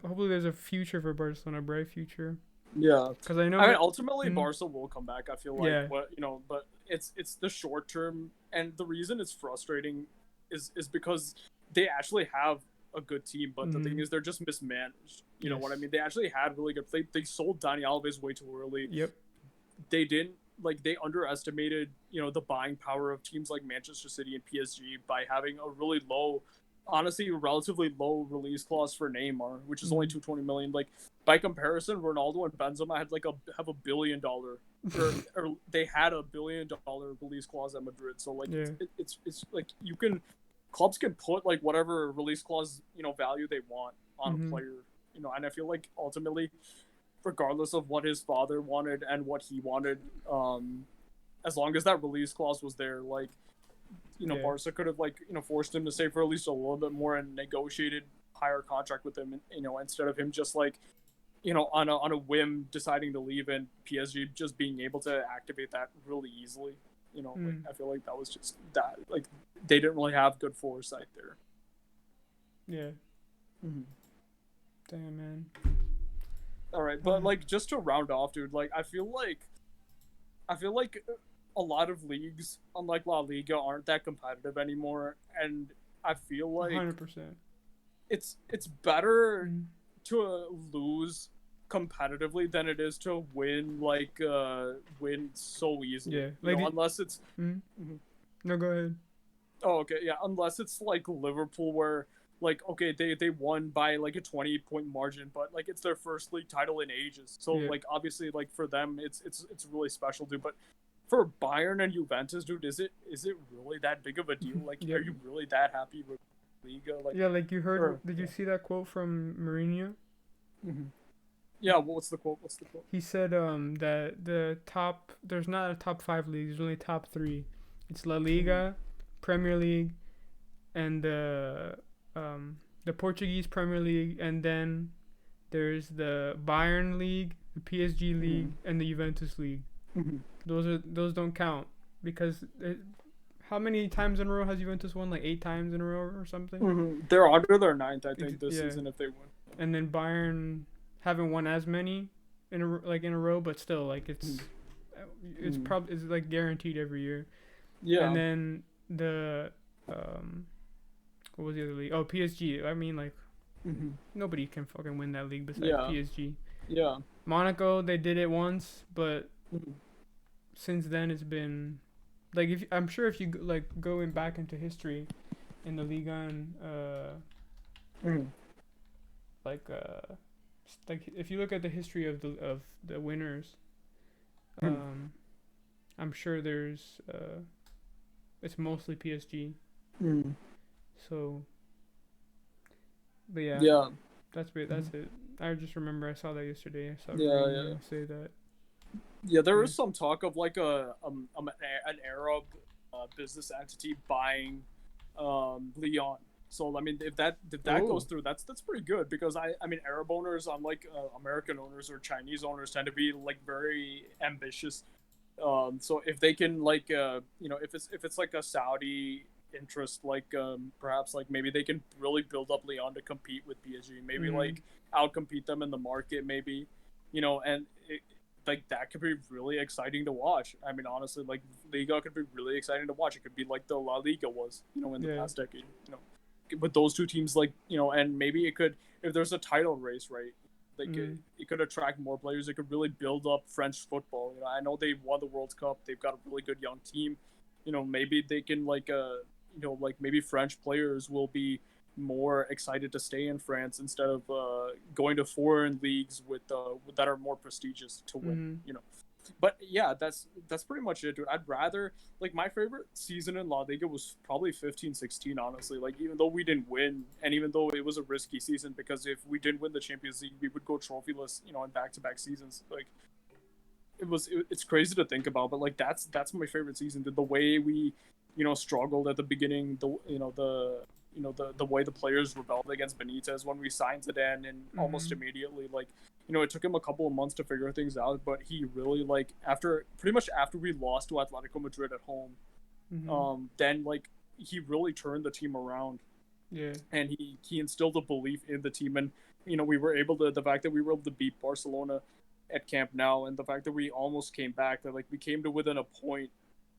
future for Barcelona, a bright future. Yeah, because I know. I mean, ultimately, Barca will come back. I feel like, but it's the short term, and the reason it's frustrating is because they actually have a good team, but the thing is, they're just mismanaged. You know what I mean? They actually had really good. They sold Dani Alves way too early. Yep. They didn't they underestimated the buying power of teams like Manchester City and PSG by having a really low. Honestly, a relatively low release clause for Neymar, which is only $220 million. By comparison, Ronaldo and Benzema had have $1 billion, or they had $1 billion release clause at Madrid. So it's clubs can put whatever release clause value they want on a player, and I feel like ultimately, regardless of what his father wanted and what he wanted, as long as that release clause was there, Barca could have forced him to stay for at least a little bit more and negotiated higher contract with him, instead of him just like, on a whim deciding to leave and PSG just being able to activate that really easily. Like, I feel like that was just that, like, they didn't really have good foresight there. Yeah. Damn, man. All right, but like, just to round off, dude, like, I feel like a lot of leagues, unlike La Liga, aren't that competitive anymore, and I feel like 100%. It's better to lose competitively than it is to win win so easily. Yeah, like unless it's. No, go ahead. Oh, okay, yeah. Unless it's like Liverpool, where like, okay, they won by like a 20-point margin, but like it's their first league title in ages. So like, obviously, like, for them, it's really special, dude. But for Bayern and Juventus, dude, is it really that big of a deal? Like, are you really that happy with Liga? Like, yeah, like you heard. Did you see that quote from Mourinho? Yeah, what's the quote? He said that there's not a top 5 leagues, there's only top 3. It's La Liga, Premier League, and the Portuguese Premier League, and then there's the Bayern League, the PSG League, and the Juventus League. Those don't count because how many times in a row has Juventus won? Like 8 times in a row or something. They're under their 9th, I think, this season if they win. And then Bayern haven't won as many in a row, but still, like, it's probably like guaranteed every year. Yeah. And then the what was the other league? Oh, PSG. I mean, like, nobody can fucking win that league besides PSG. Yeah. Monaco, they did it once, but since then it's been like, I'm sure if you like going back into history in the Liga and like if you look at the history of the winners, I'm sure there's it's mostly PSG. So, but yeah, that's it. I just remember I saw that yesterday. I saw say that. Yeah, there was some talk of like an Arab business entity buying Lyon. So I mean, if that goes through, that's pretty good, because I mean, Arab owners, unlike American owners or Chinese owners, tend to be like very ambitious. So if they can, like, if it's like a Saudi interest, like, perhaps like maybe they can really build up Lyon to compete with PSG, maybe like outcompete them in the market, maybe, and like that could be really exciting to watch. I mean, honestly, like, Liga could be really exciting to watch. It could be like the La Liga was, in the past decade, with those two teams, like, and maybe it could, if there's a title race, right, like it could attract more players. It could really build up French football. I know they won the World Cup. They've got a really good young team. Maybe they can, like, like, maybe French players will be more excited to stay in France instead of going to foreign leagues with that are more prestigious to win. But yeah, that's pretty much it, dude. I'd rather, like, my favorite season in La Liga was probably 15-16, honestly. Like, even though we didn't win, and even though it was a risky season, because if we didn't win the Champions League, we would go trophyless, in back-to-back seasons. Like, it's crazy to think about, but like, that's my favorite season. The way we, struggled at the beginning, the way the players rebelled against Benitez when we signed Zidane, and almost immediately, like, it took him a couple of months to figure things out, but he really, like, after we lost to Atletico Madrid at home, then, like, he really turned the team around. Yeah. And he instilled a belief in the team, and we were able to, the fact that we were able to beat Barcelona at Camp Nou, and the fact that we almost came back, that, like, we came to within a point.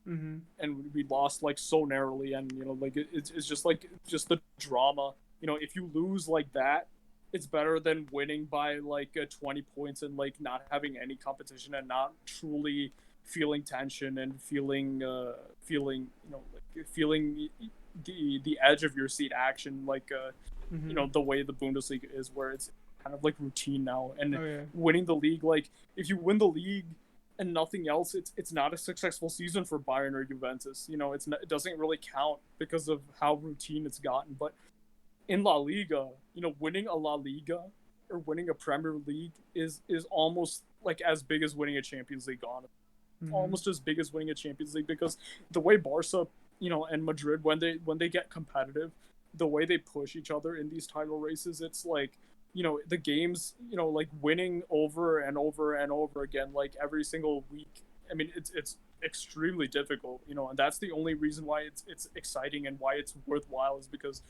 And we lost, like, so narrowly, and like, it's just like, just the drama. If you lose like that, it's better than winning by like 20 points and, like, not having any competition and not truly feeling tension and feeling the edge of your seat action, like the way the Bundesliga is, where it's kind of like routine now. And winning the league, like, if you win the league and nothing else, it's not a successful season for Bayern or Juventus. It doesn't really count because of how routine it's gotten. But in La Liga, winning a La Liga or winning a Premier League is almost like as big as winning a Champions League, honestly. Almost as big as winning a Champions League, because the way Barca, and Madrid, when they get competitive, the way they push each other in these title races, it's like, you know, the games, you know, like winning over and over and over again, like every single week. I mean, it's extremely difficult, you know, and that's the only reason why it's exciting and why it's worthwhile is because,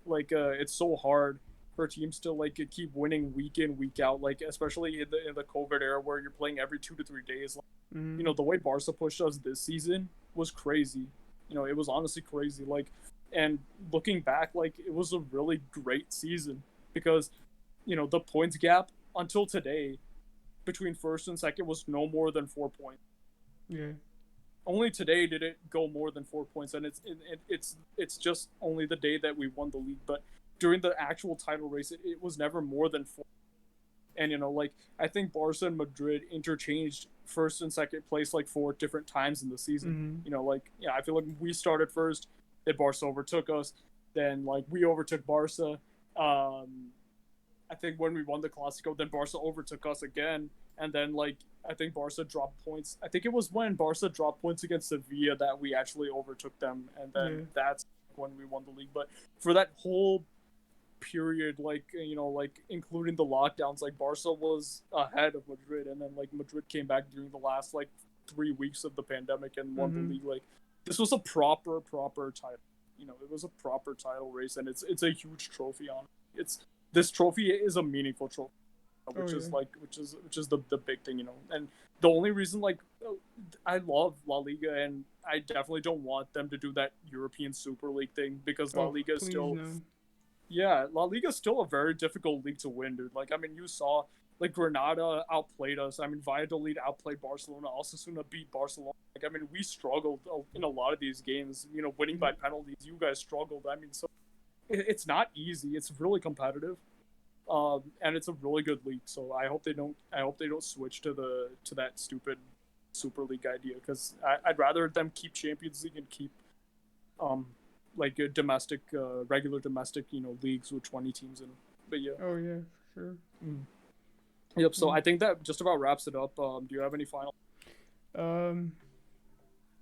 like, it's so hard for teams to like keep winning week in week out, like especially in the COVID era where you're playing every 2 to 3 days. Like, you know, the way Barca pushed us this season was crazy. You know, it was honestly crazy. Like, and looking back, like it was a really great season because, you know, the points gap until today between first and second was no more than 4 points. Yeah. Only today did it go more than 4 points, and it's just only the day that we won the league. But during the actual title race, it was never more than 4. And you know, like I think Barca and Madrid interchanged first and second place like 4 different times in the season. You know, like yeah, I feel like we started first, then Barca overtook us, then like we overtook Barca. I think when we won the Clásico, then Barca overtook us again, and then like I think Barca dropped points. I think it was when Barca dropped points against Sevilla that we actually overtook them, and then that's when we won the league. But for that whole period, like you know, like including the lockdowns, like Barca was ahead of Madrid, and then like Madrid came back during the last like 3 weeks of the pandemic and won the league. Like this was a proper title. You know, it was a proper title race, and it's a huge trophy on it. This trophy is a meaningful trophy, which is the big thing, you know. And the only reason, like, I love La Liga, and I definitely don't want them to do that European Super League thing because La Liga is still, La Liga is still a very difficult league to win, dude. Like, I mean, you saw like Granada outplayed us. I mean, Valladolid outplayed Barcelona. Osasuna beat Barcelona. Like, I mean, we struggled in a lot of these games. You know, winning by penalties. You guys struggled. I mean, so. It's not easy. It's really competitive, and it's a really good league. So I hope they don't switch to that stupid Super League idea because I'd rather them keep Champions League and keep like a domestic, regular domestic, you know, leagues with 20 teams in it. But yeah. Oh yeah, for sure. Yep. So I think that just about wraps it up. Do you have any final?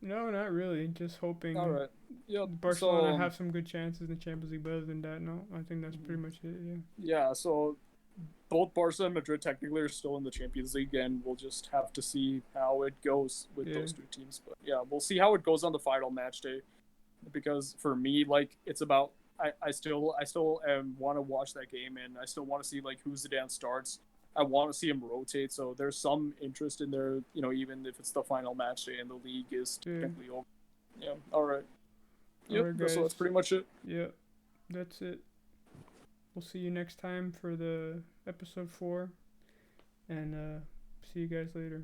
No, not really. Just hoping. All right. Yeah. Barcelona have some good chances in the Champions League, but other than that, no. I think that's pretty much it. Yeah. Yeah. So both Barca and Madrid technically are still in the Champions League, and we'll just have to see how it goes with those 2 teams. But yeah, we'll see how it goes on the final match day. Because for me, like it's about I still want to watch that game, and I still want to see like who Zidane starts. I want to see him rotate, so there's some interest in there, you know, even if it's the final match day and the league is technically over. Yeah, all right. Yep, right, so that's pretty much it. Yeah, that's it. We'll see you next time for the episode 4, and see you guys later.